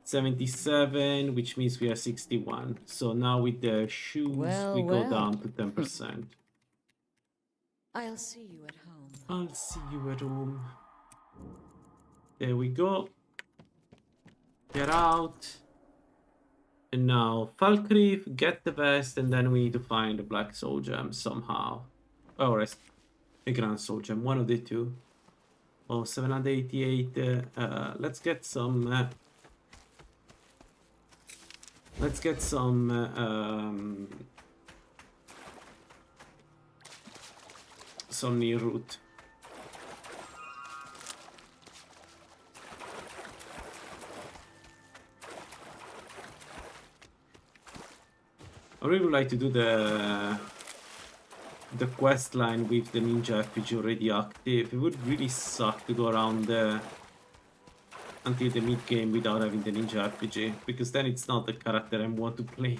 77, which means we are 61. So now with the shoes, we go down to 10%.
I'll see you at home.
I'll see you at home. There we go. Get out. And now Falkreath, get the vest, and then we need to find the Black Soul Gem somehow. Or a Grand Soul Gem, one of the two. Oh, 788. Let's get some... let's get some near root. I really would like to do the quest line with the ninja RPG already active. It would really suck to go around until the mid game without having the ninja RPG, because then it's not the character I want to play.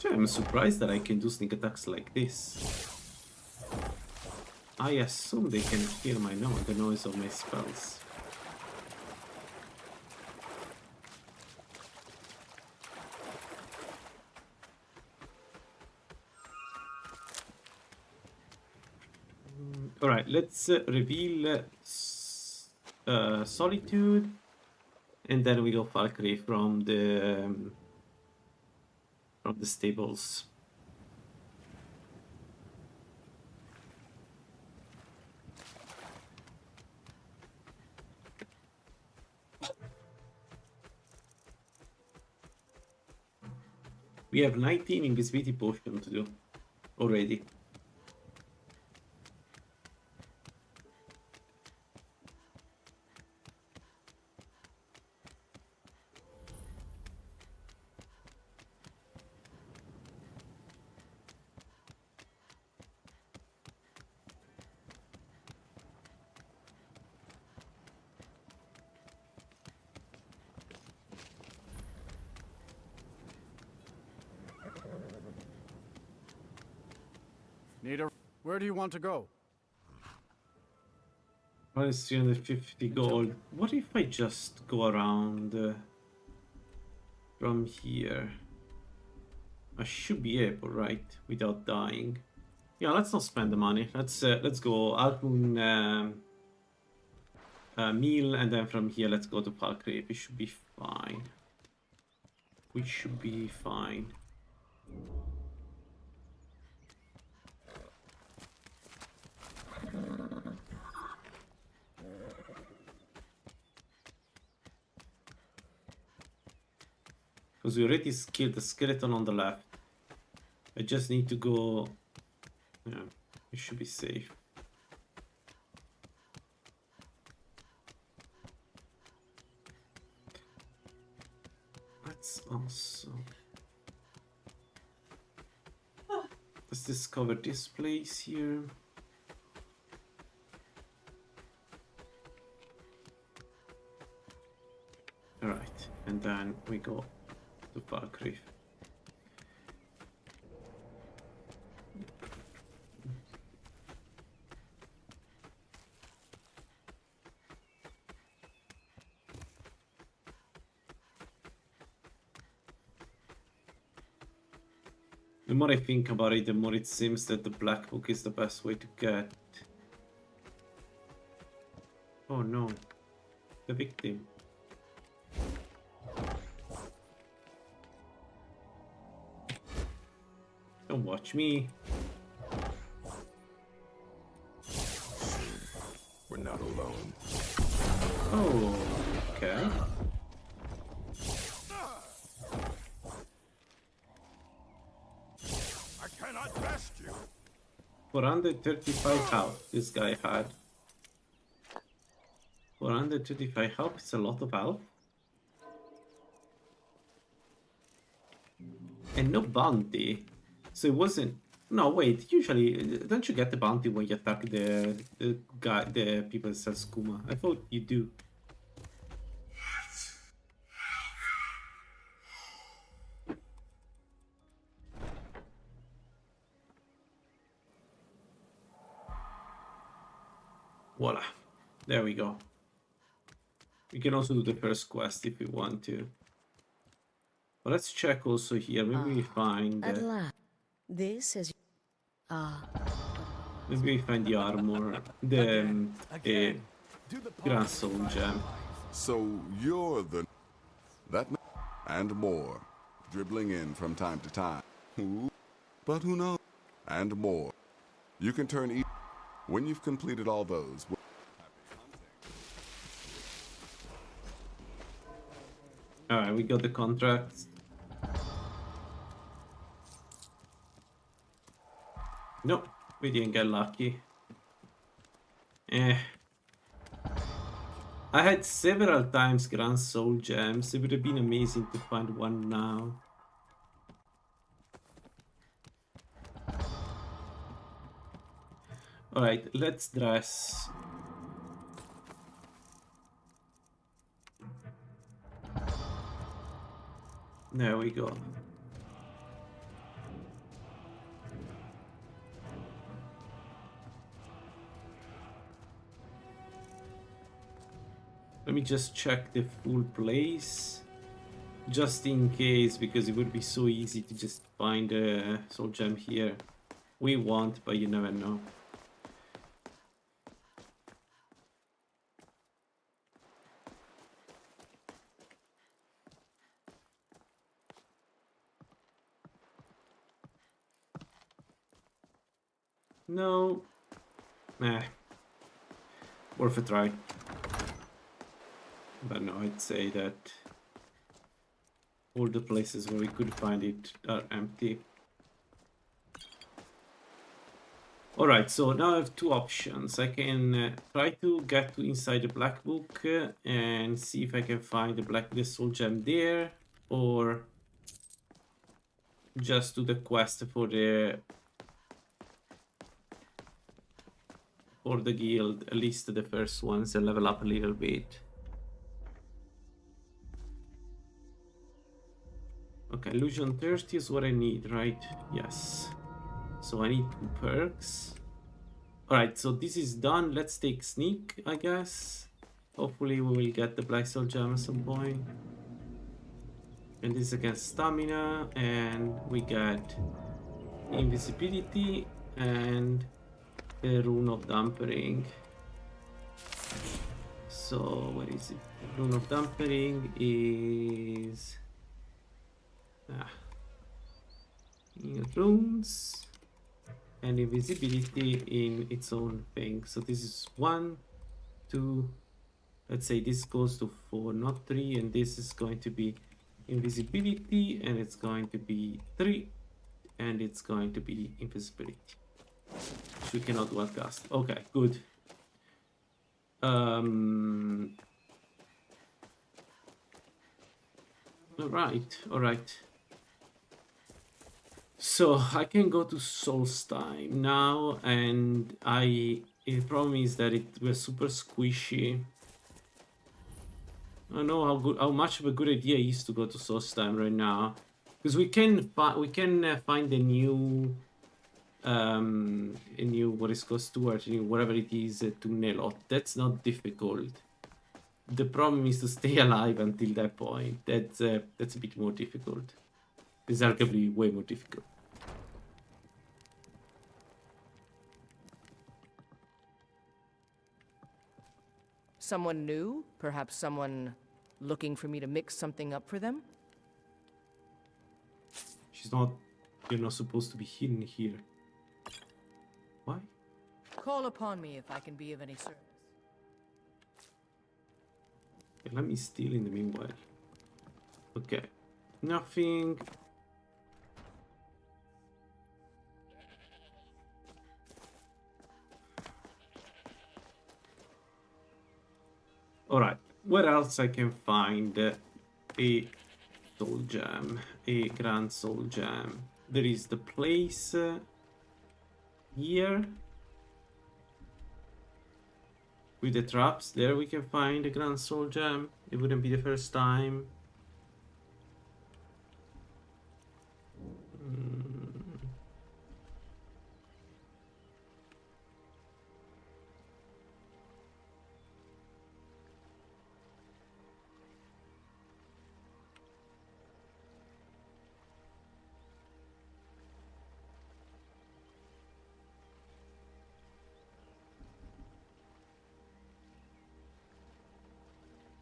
I'm surprised that I can do sneak attacks like this. I assume they can hear the noise of my spells. Alright, let's reveal Solitude, and then we go Falkreath from the stables. We have 19 invisibility potion to do already.
Where do you want to go?
Well, it's 350 gold. What if I just go around from here? I should be able, right? Without dying. Yeah, let's not spend the money. Let's go Alpun meal, and then from here let's go to Falkreath. We should be fine. We should be fine. Because we already killed the skeleton on the left. I just need to go... Yeah, we should be safe. let's also... Let's discover this place here. Alright, and then we go to Falkreath. The more I think about it, the more it seems that the Black Book is the best way to get... Oh no, the victim. Don't watch me.
We're not alone.
Oh, okay.
I cannot best you.
435 health this guy had. 435 health is a lot of health. And no bounty. So it wasn't... No, wait, usually, don't you get the bounty when you attack the people that sell skooma? I thought you do. Voila. There we go. We can also do the first quest if we want to. But let's check also here. Maybe we find...
At last. This is...
maybe we find the armor. The Grand Soul Gem.
So you're the... That... And more. Dribbling in from time to time. Who? But who knows? And more. You can turn each... When you've completed all those...
Alright, we got the contracts. Nope, we didn't get lucky. I had several times Grand Soul Gems. It would have been amazing to find one now. Alright, let's dress. There we go. Let me just check the full place. Just in case, because it would be so easy to just find a soul gem here. We won't, but you never know. No. Nah. Worth a try. But no, I'd say that all the places where we could find it are empty. Alright, so now I have two options. I can try to get to inside the Black Book and see if I can find the soul gem there, or just do the quest for the guild, at least the first ones, and level up a little bit. Okay, Illusion 30 is what I need, right? Yes. So I need 2 perks. Alright, so this is done. Let's take Sneak, I guess. Hopefully we will get the Black Soul Gem at some point. And this against Stamina, and we get Invisibility and the Rune of Dampering. So, where is it? Rune of Dampering is... in runes, and invisibility in its own thing. So this is 1, 2, let's say this goes to 4, not 3, and this is going to be invisibility, and it's going to be 3, and it's going to be invisibility, which we cannot well cast. Okay, good. Alright. So I can go to Solstheim now, and the problem is that it was super squishy. I don't know how much of a good idea it is to go to Solstheim right now, because we can find a new what is called Stuart, whatever it is, to Nelot. That's not difficult. The problem is to stay alive until that point. That's a bit more difficult. It's arguably way more difficult.
Someone new? Perhaps someone looking for me to mix something up for them?
You're not supposed to be hidden here. Why?
Call upon me if I can be of any service.
Okay, let me steal in the meanwhile. Okay. Nothing. Alright, where else I can find a soul gem, a grand soul gem? There is the place here with the traps. There we can find a grand soul gem. It wouldn't be the first time.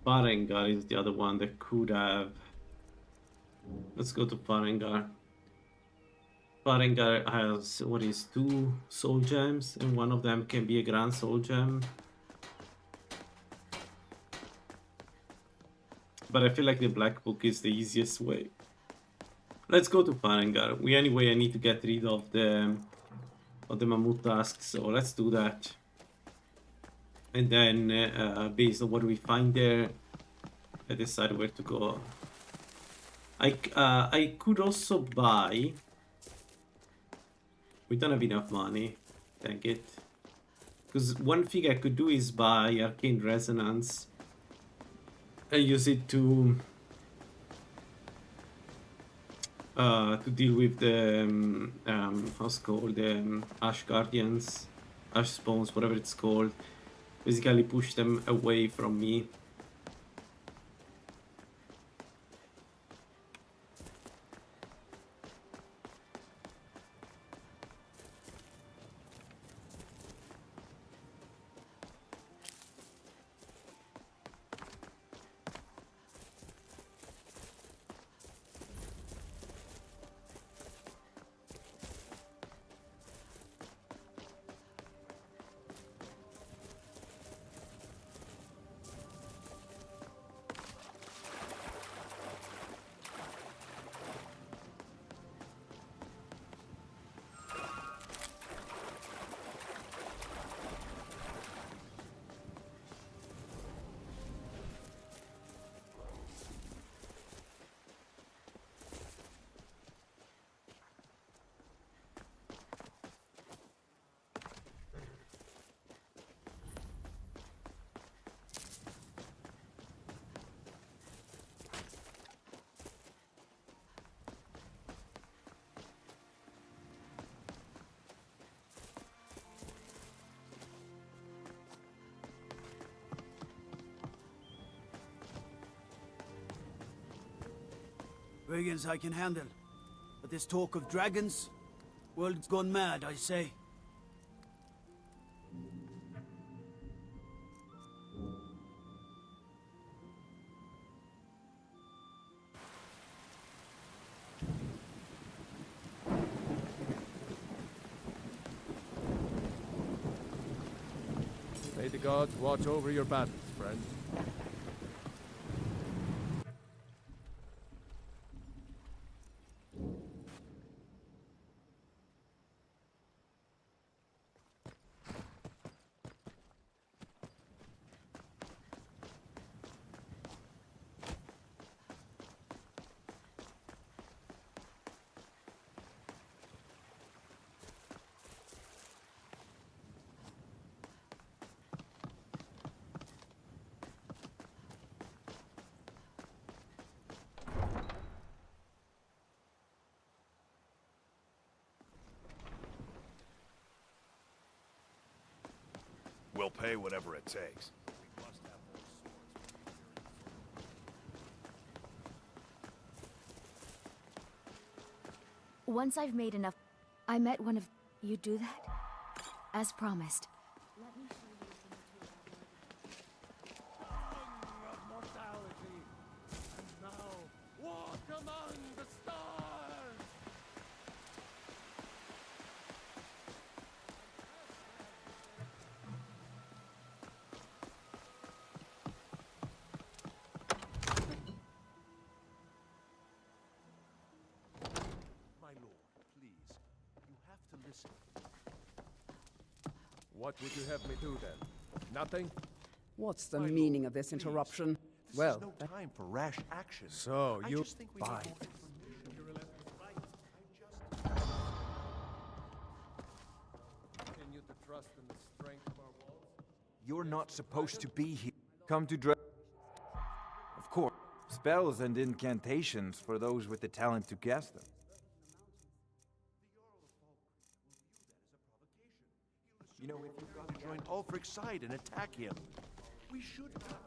Farengar is the other one that could have. Let's go to Farengar. Farengar has, what is, 2 soul gems, and one of them can be a grand soul gem. But I feel like the black book is the easiest way. Let's go to Farengar. I need to get rid of the mammoth tasks, so let's do that. And then, based on what we find there, I decide where to go. I could also buy. We don't have enough money. Dang it. Because one thing I could do is buy Arcane Resonance and use it to deal with the how's it called, the Ash Guardians, Ash Spawns, whatever it's called. Basically push them away from me.
Brigands I can handle. But this talk of dragons, world's gone mad, I say.
May the gods watch over your battles, friend.
pay whatever it takes.
Once I've made enough... I met one of... You do that? As promised.
Of mortality. And now, walk among the stars!
My lord, please. You have to listen.
What would you have me do then? Nothing?
What's the meaning of this interruption?
This
Well,
is no time for rash action.
So,
I
you
just think we need
buy.
more information.
Continue to trust in the strength of our walls?
You're not supposed to be here. Come to Of course, spells and incantations for those with the talent to cast them.
You know, if you've got to join Ulfric's side and attack him, we should have.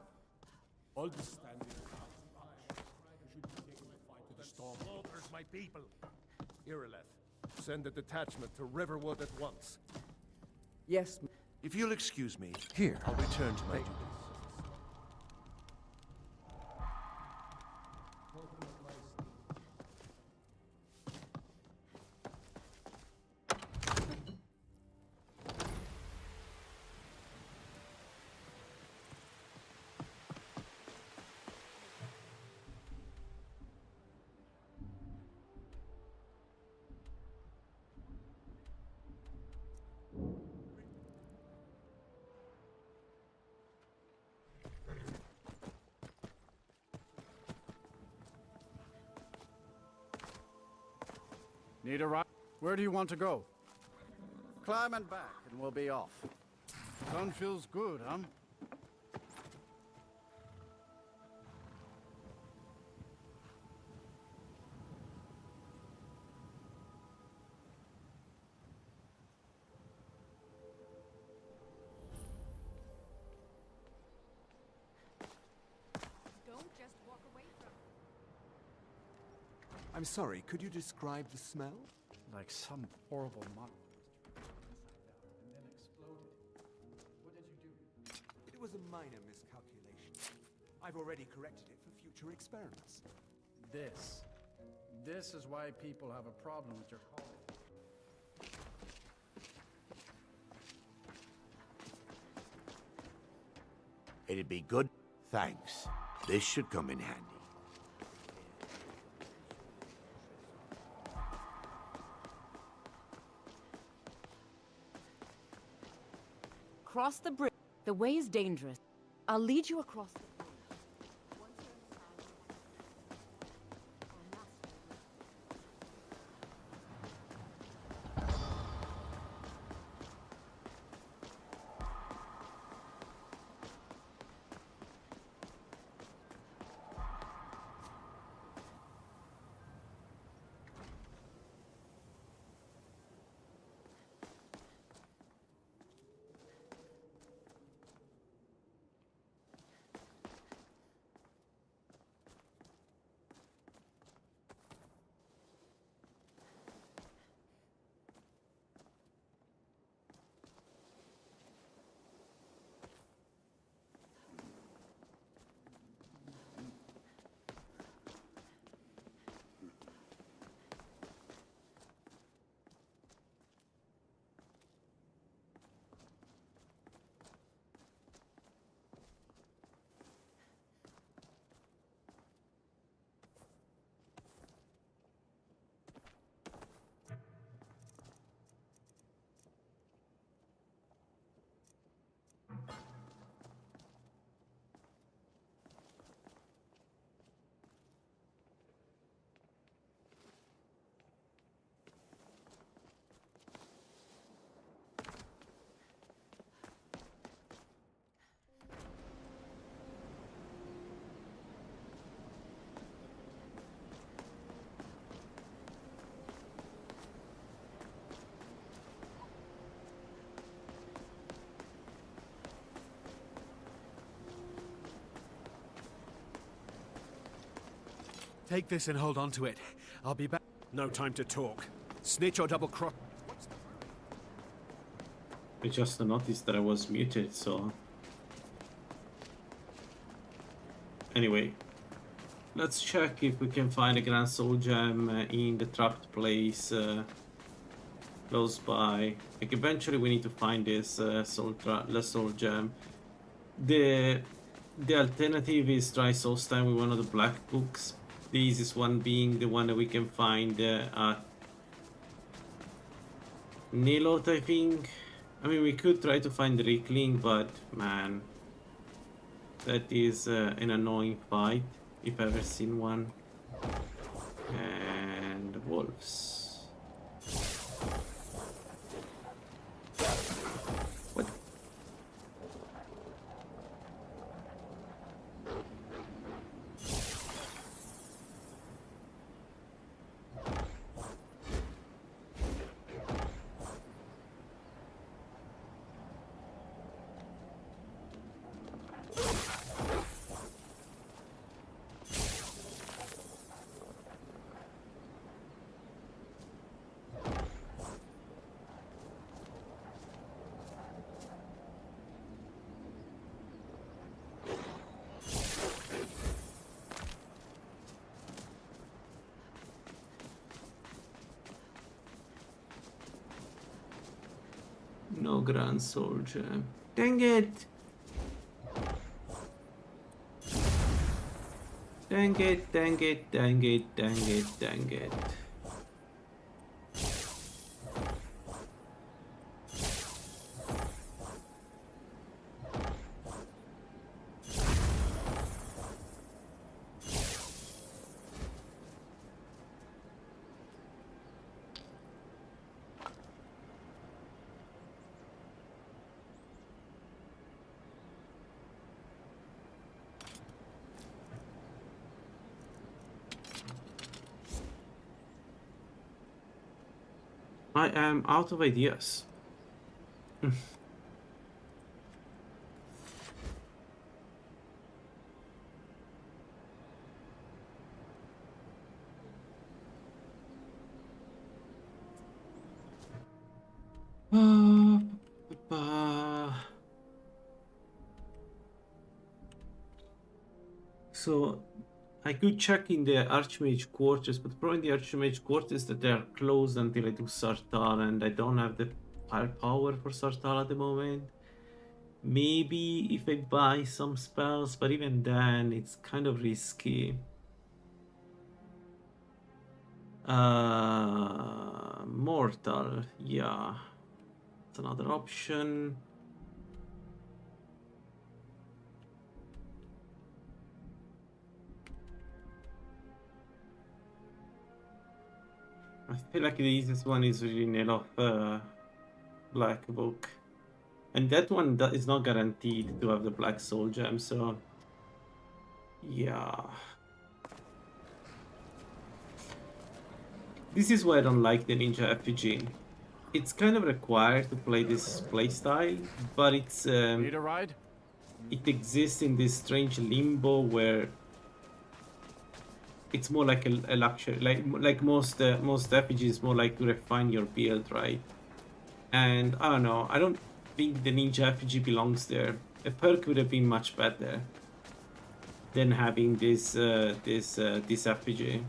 All the standing should be taken to fight to the storm. Slaughters my people. Irileth, send a detachment to Riverwood at once.
yes.
If you'll excuse me,
Here.
I'll return to my duties.
Need a ride? Where do you want to go? Climb and back, and we'll be off. Sun feels good, huh?
Don't just walk away from
I'm sorry, could you describe the smell?
Like some horrible monster.
And then exploded. What did you do? It was a minor miscalculation. I've already corrected it for future experiments.
This is why people have a problem with your calling.
It'd be good. Thanks. This should come in handy.
Cross the bridge. The way is dangerous. I'll lead you across the bridge.
Take this and hold on to it. I'll be back. No time to talk. Snitch or double cross.
I just noticed that I was muted, so... Anyway, let's check if we can find a Grand Soul Gem in the trapped place close by. Like, eventually we need to find this soul gem. The alternative is try Soulstone with one of the black books. The easiest one being the one that we can find at Nilot, I think. I mean, we could try to find the Rickling, but man, that is an annoying fight if I've ever seen one. And wolves. What? No Grand Soul Gem. Dang it! Dang it, dang it, dang it, dang it, dang it. I am out of ideas. So I could check in the Archmage quarters, but the problem in the Archmage quarters is that they are closed until I do Sartara, and I don't have the firepower for Sartara at the moment. Maybe if I buy some spells, but even then it's kind of risky. Mortal, yeah, it's another option. I feel like the easiest one is really nail off Black Book. And that one is not guaranteed to have the Black Soul Gem, so... yeah. This is why I don't like the Ninja RPG. It's kind of required to play this playstyle, but it's...
Need a ride?
It exists in this strange limbo where... it's more like a luxury, like most RPGs, more like to refine your build, right? And I don't know, I don't think the Ninja RPG belongs there. A perk would have been much better than having this RPG.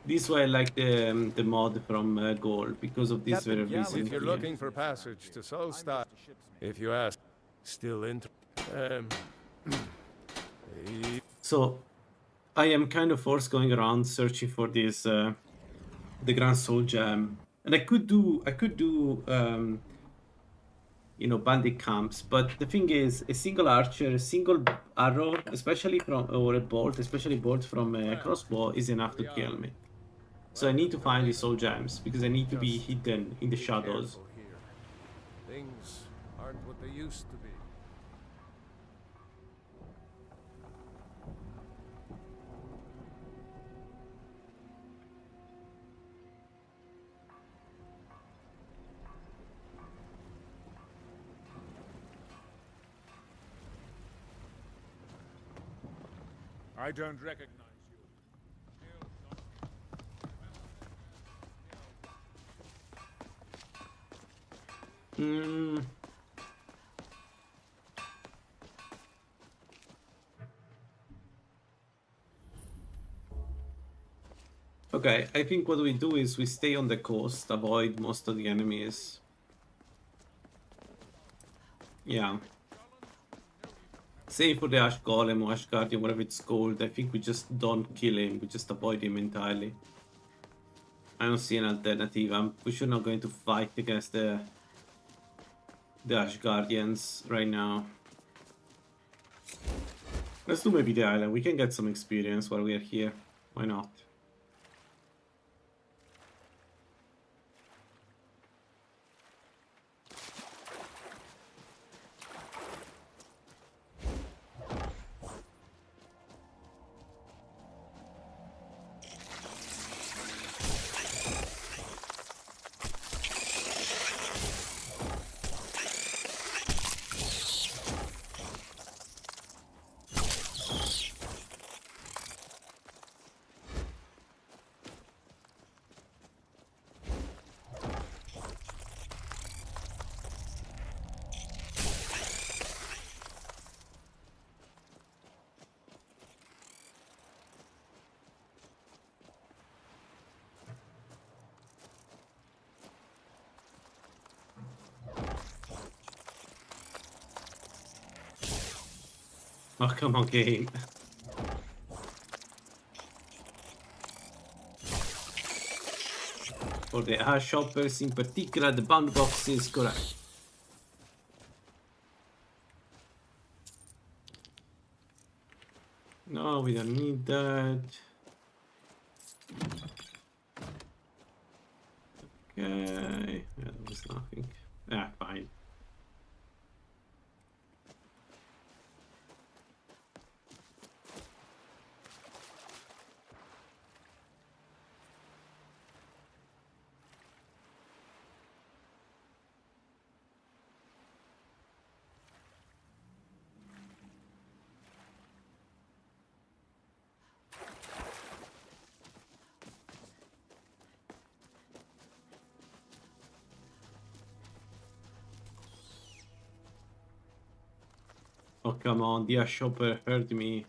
This is why I like the mod from Gold, because of this very reason.
If you're looking for passage to Solstar, if you ask, still interested.
So I am kind of forced going around searching for this the Grand Soul Gem, and I could do you know, bandit camps, but the thing is, a single archer, a single arrow, especially from, or a bolt, especially bolt from a crossbow, is enough to kill me. So I need to find these soul gems because I need to be hidden in the shadows.
Things aren't what they used to be.
I don't recognize
Hmm. Okay, I think what we do is we stay on the coast, avoid most of the enemies. Yeah. Save for the Ash Golem or Ash Guardian, whatever it's called. I think we just don't kill him, we just avoid him entirely. I don't see an alternative. I'm for sure not going to fight against the Ash Guardians right now. Let's do maybe the island. We can get some experience while we are here. Why not? Oh, come on, game. For the Ash shoppers in particular, the bound box is correct. No, we don't need that. Okay, yeah, there was nothing. Ah, fine. Oh, come on, the Ash shopper heard me.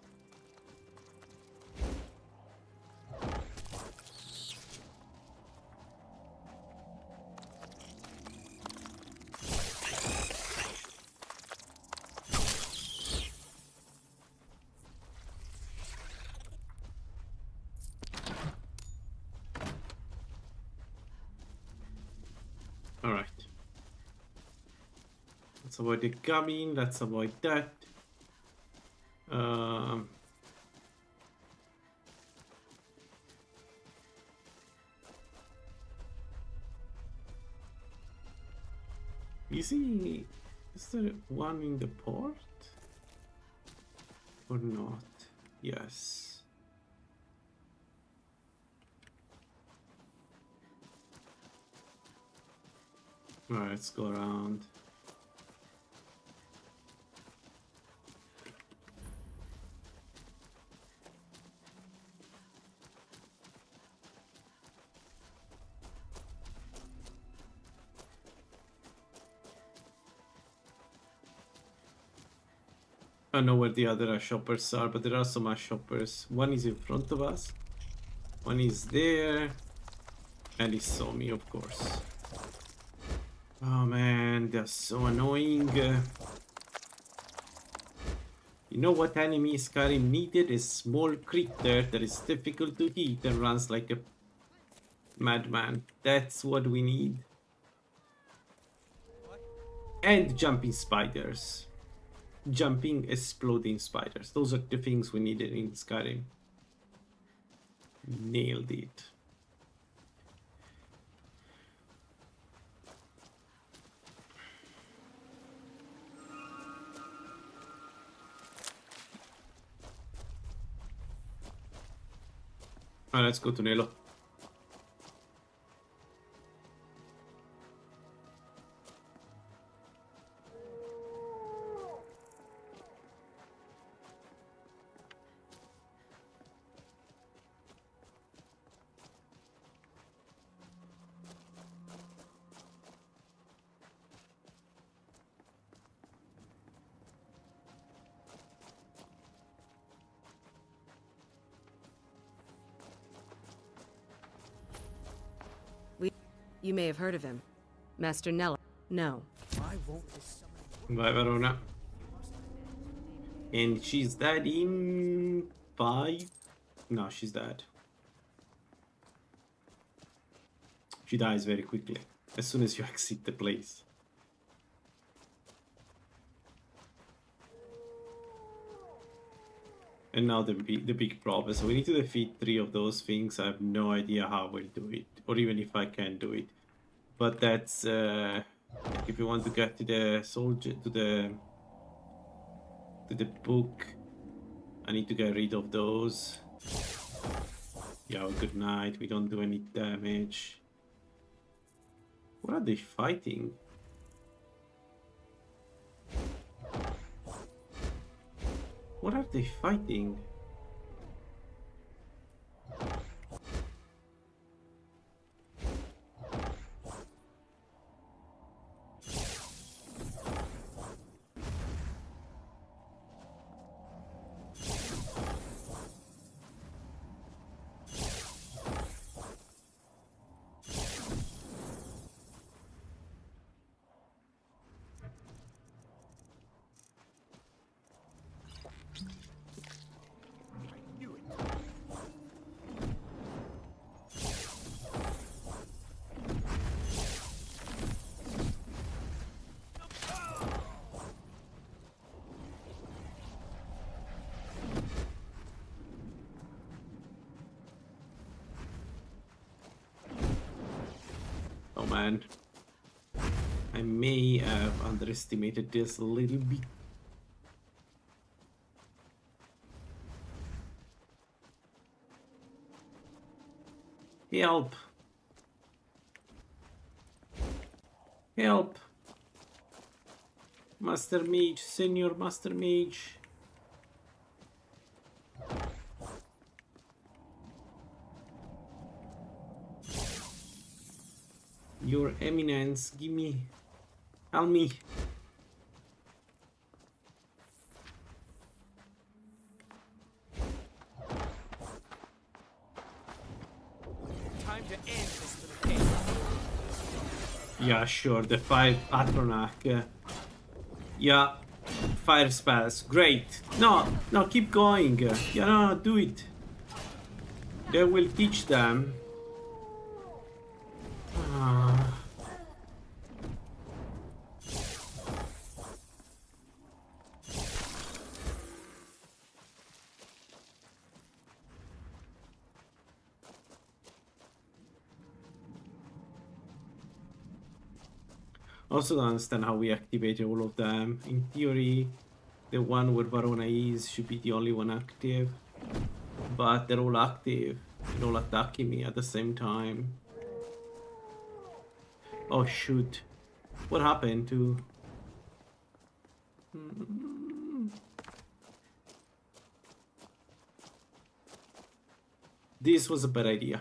Alright. Let's avoid the cabin, let's avoid that. Is there one in the port? Or not? Yes. Alright, let's go around. I don't know where the other shoppers are, but there are some shoppers. One is in front of us. One is there. And he saw me, of course. Oh man, they're so annoying. You know what enemy Skyrim needed? A small creature that is difficult to hit and runs like a madman. That's what we need. And jumping spiders. Jumping, exploding spiders. Those are the things we needed in Skyrim. Nailed it. Alright, let's go to Nelo.
You may have heard of him. Master Nella. No.
Why won't this
Vai Verona. And she's dead in 5? No, she's dead. She dies very quickly, as soon as you exit the place. And now the big problem. So we need to defeat 3 of those things. I have no idea how we'll do it, or even if I can do it. But that's if you want to get to the soldier, to the book, I need to get rid of those. Yeah, good night. We don't do any damage. What are they fighting? What are they fighting? Oh man, I may have underestimated this a little bit. Help! Help! Master Mage, Senior Master Mage. Your Eminence, give me... help me.
Time to end this little game.
Yeah, sure, the fire Patronac. Yeah, fire spells, great. No, no, keep going. Yeah, no, do it. They will teach them. Also don't understand how we activated all of them. In theory, the one where Varona is should be the only one active. But they're all active. They're all attacking me at the same time. Oh shoot. What happened to... This was a bad idea.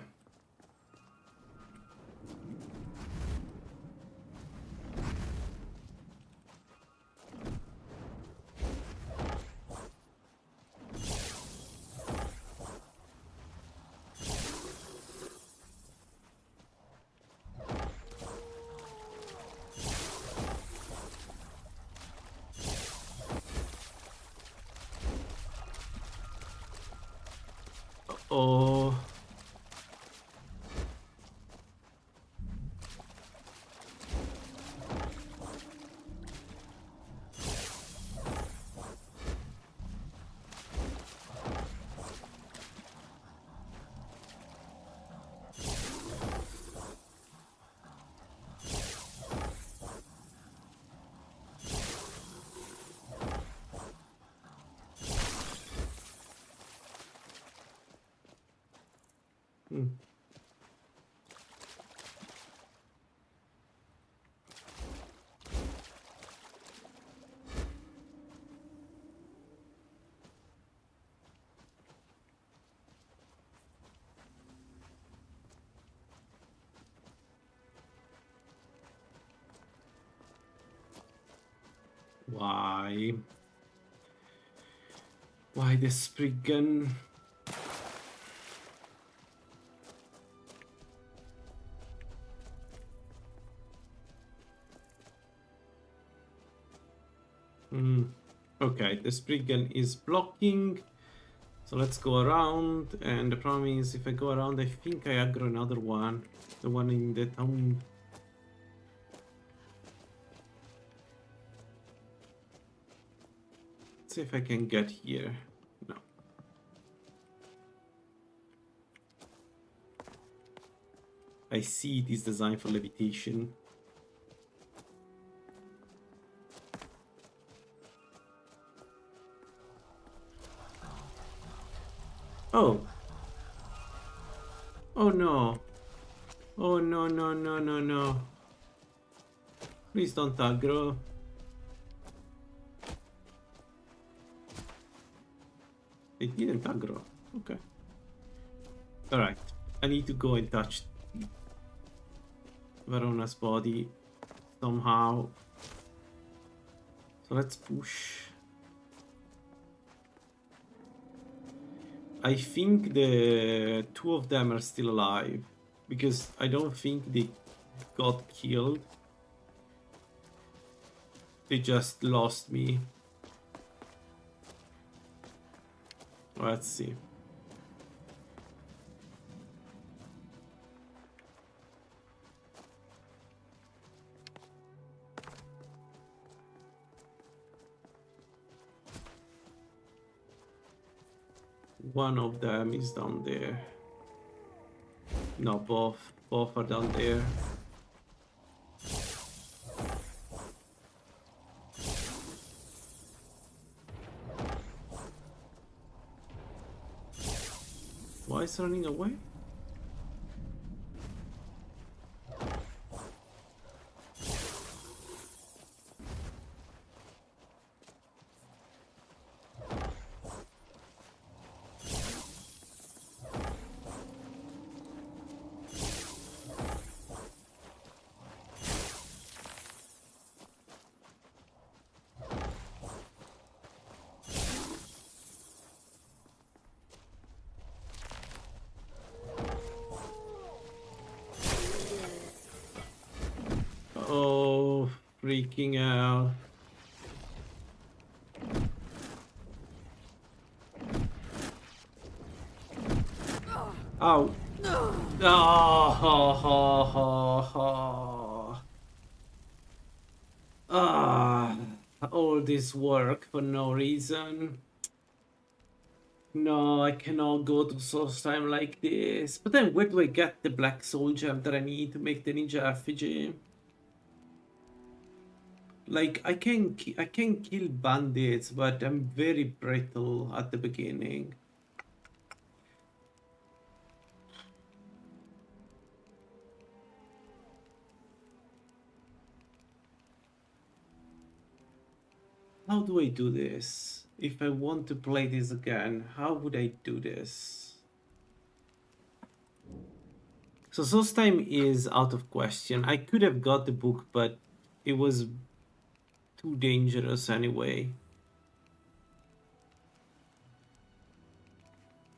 Oh. Why? Why the Spriggan? Okay, the Spriggan is blocking. So let's go around, and the problem is if I go around, I think I aggro another one. The one in the town. Let's see if I can get here. No. I see it is designed for levitation. Oh. Oh no. Oh no, no, no, no, no. Please don't aggro. They didn't aggro. Okay. Alright. I need to go and touch Verona's body somehow. So let's push. I think the two of them are still alive, because I don't think they got killed. They just lost me. Let's see. One of them is down there. No, both are down there. Why is he running away? Oh, freaking out. Ow. All this work for no reason. No, I cannot go to source time like this. But then where do I get the black soul gem that I need to make the ninja effigy? Like, I can kill bandits, but I'm very brittle at the beginning. How do I do this? If I want to play this again, how would I do this? So source time is out of question. I could have got the book, but it was too dangerous anyway.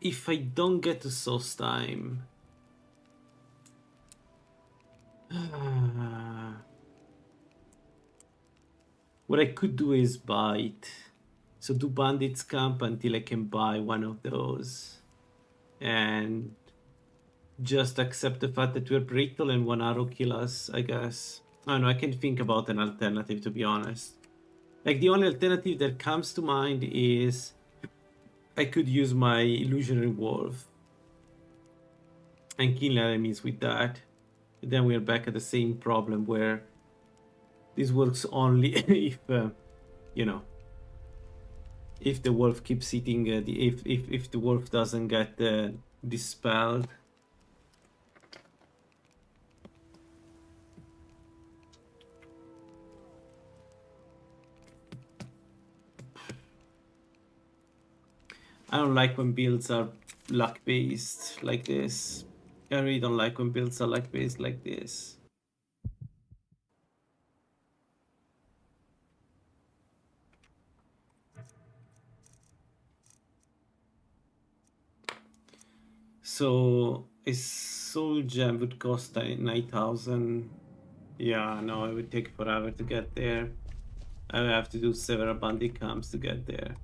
If I don't get to source time... what I could do is buy it. So do bandits camp until I can buy one of those. And just accept the fact that we're brittle and one arrow kill us, I guess. I don't know, I can think about an alternative, to be honest. Like, the only alternative that comes to mind is I could use my illusionary wolf and kill enemies with that. And then we're back at the same problem where this works only if, you know, if the wolf keeps eating, if the wolf doesn't get dispelled. I don't like when builds are luck based like this. I really don't like when builds are luck based like this. So a soul gem would cost 9,000. Yeah, no, it would take forever to get there. I have to do several bandit camps to get there.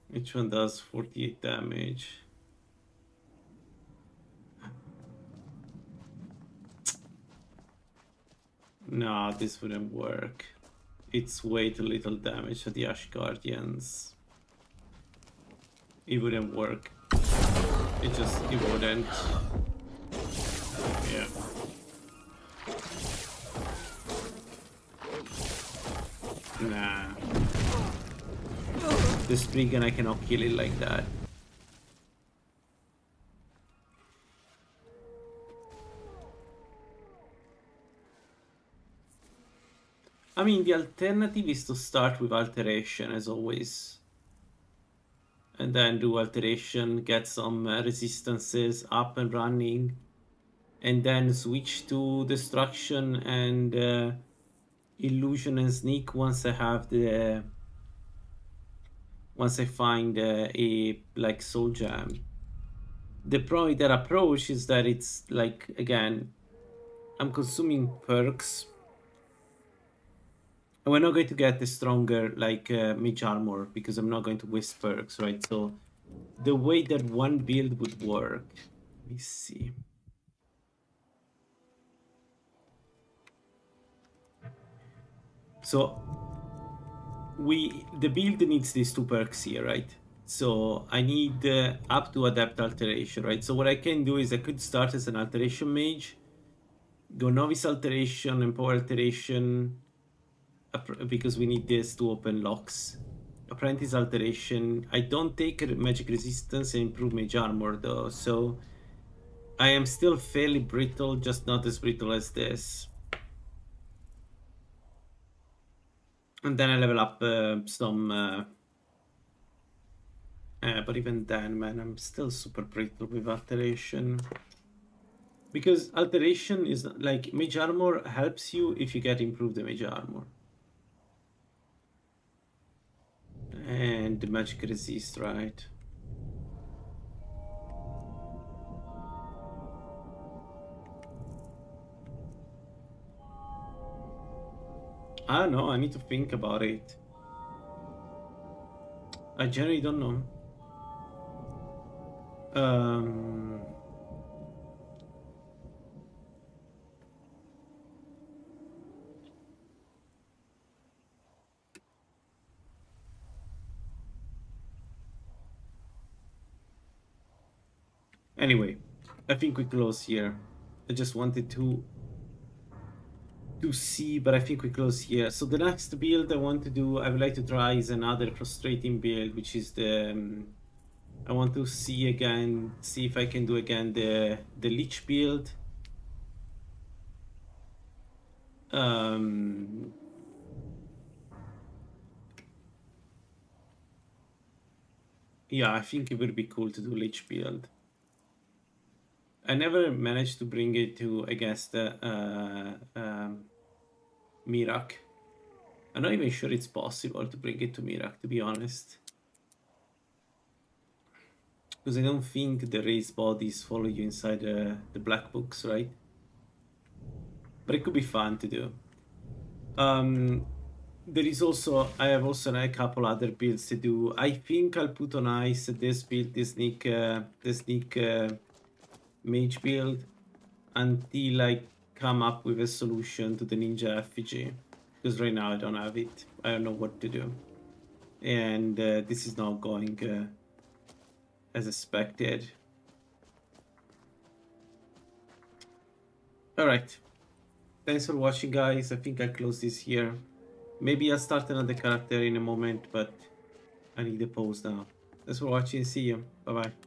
Which one does 48 damage? No, this wouldn't work. It's way too little damage to the Ash Guardians. It wouldn't work. It wouldn't. Yeah. Nah. The Spriggan, I cannot kill it like that. I mean, the alternative is to start with alteration as always. And then do alteration, get some resistances up and running. And then switch to destruction and illusion and sneak once I have the... Once I find a like soul gem. The problem with that approach is that it's like, again, I'm consuming perks. And we're not going to get a stronger like mage armor because I'm not going to waste perks, right? So the way that one build would work, let me see. So the build needs these two perks here, right? So I need up to adept alteration, right? So what I can do is I could start as an alteration mage, go novice alteration and power alteration, because we need this to open locks. Apprentice alteration. I don't take magic resistance and improve mage armor though, so I am still fairly brittle, just not as brittle as this. And then I level up some... but even then, man, I'm still super brittle with alteration. Because alteration is like... Mage armor helps you if you get improved mage armor. And the magic resist, right? I don't know, I need to think about it. I generally don't know. Anyway, I think we close here. I just wanted to see, but I think we close here. So the next build I want to do, I would like to try is another frustrating build, which is the I want to see if I can do again the Lich build. Yeah, I think it would be cool to do Lich build. I never managed to bring it to, I guess, the Mirak. I'm not even sure it's possible to bring it to Mirak, to be honest. Because I don't think the raised bodies follow you inside the black books, right? But it could be fun to do. There is also, I have also a couple other builds to do. I think I'll put on ice this build, the sneak mage build, until I come up with a solution to the ninja effigy. Because right now I don't have it. I don't know what to do. And this is not going as expected. Alright. Thanks for watching, guys. I think I'll close this here. Maybe I'll start another character in a moment, but I need a pause now. Thanks for watching. See you. Bye-bye.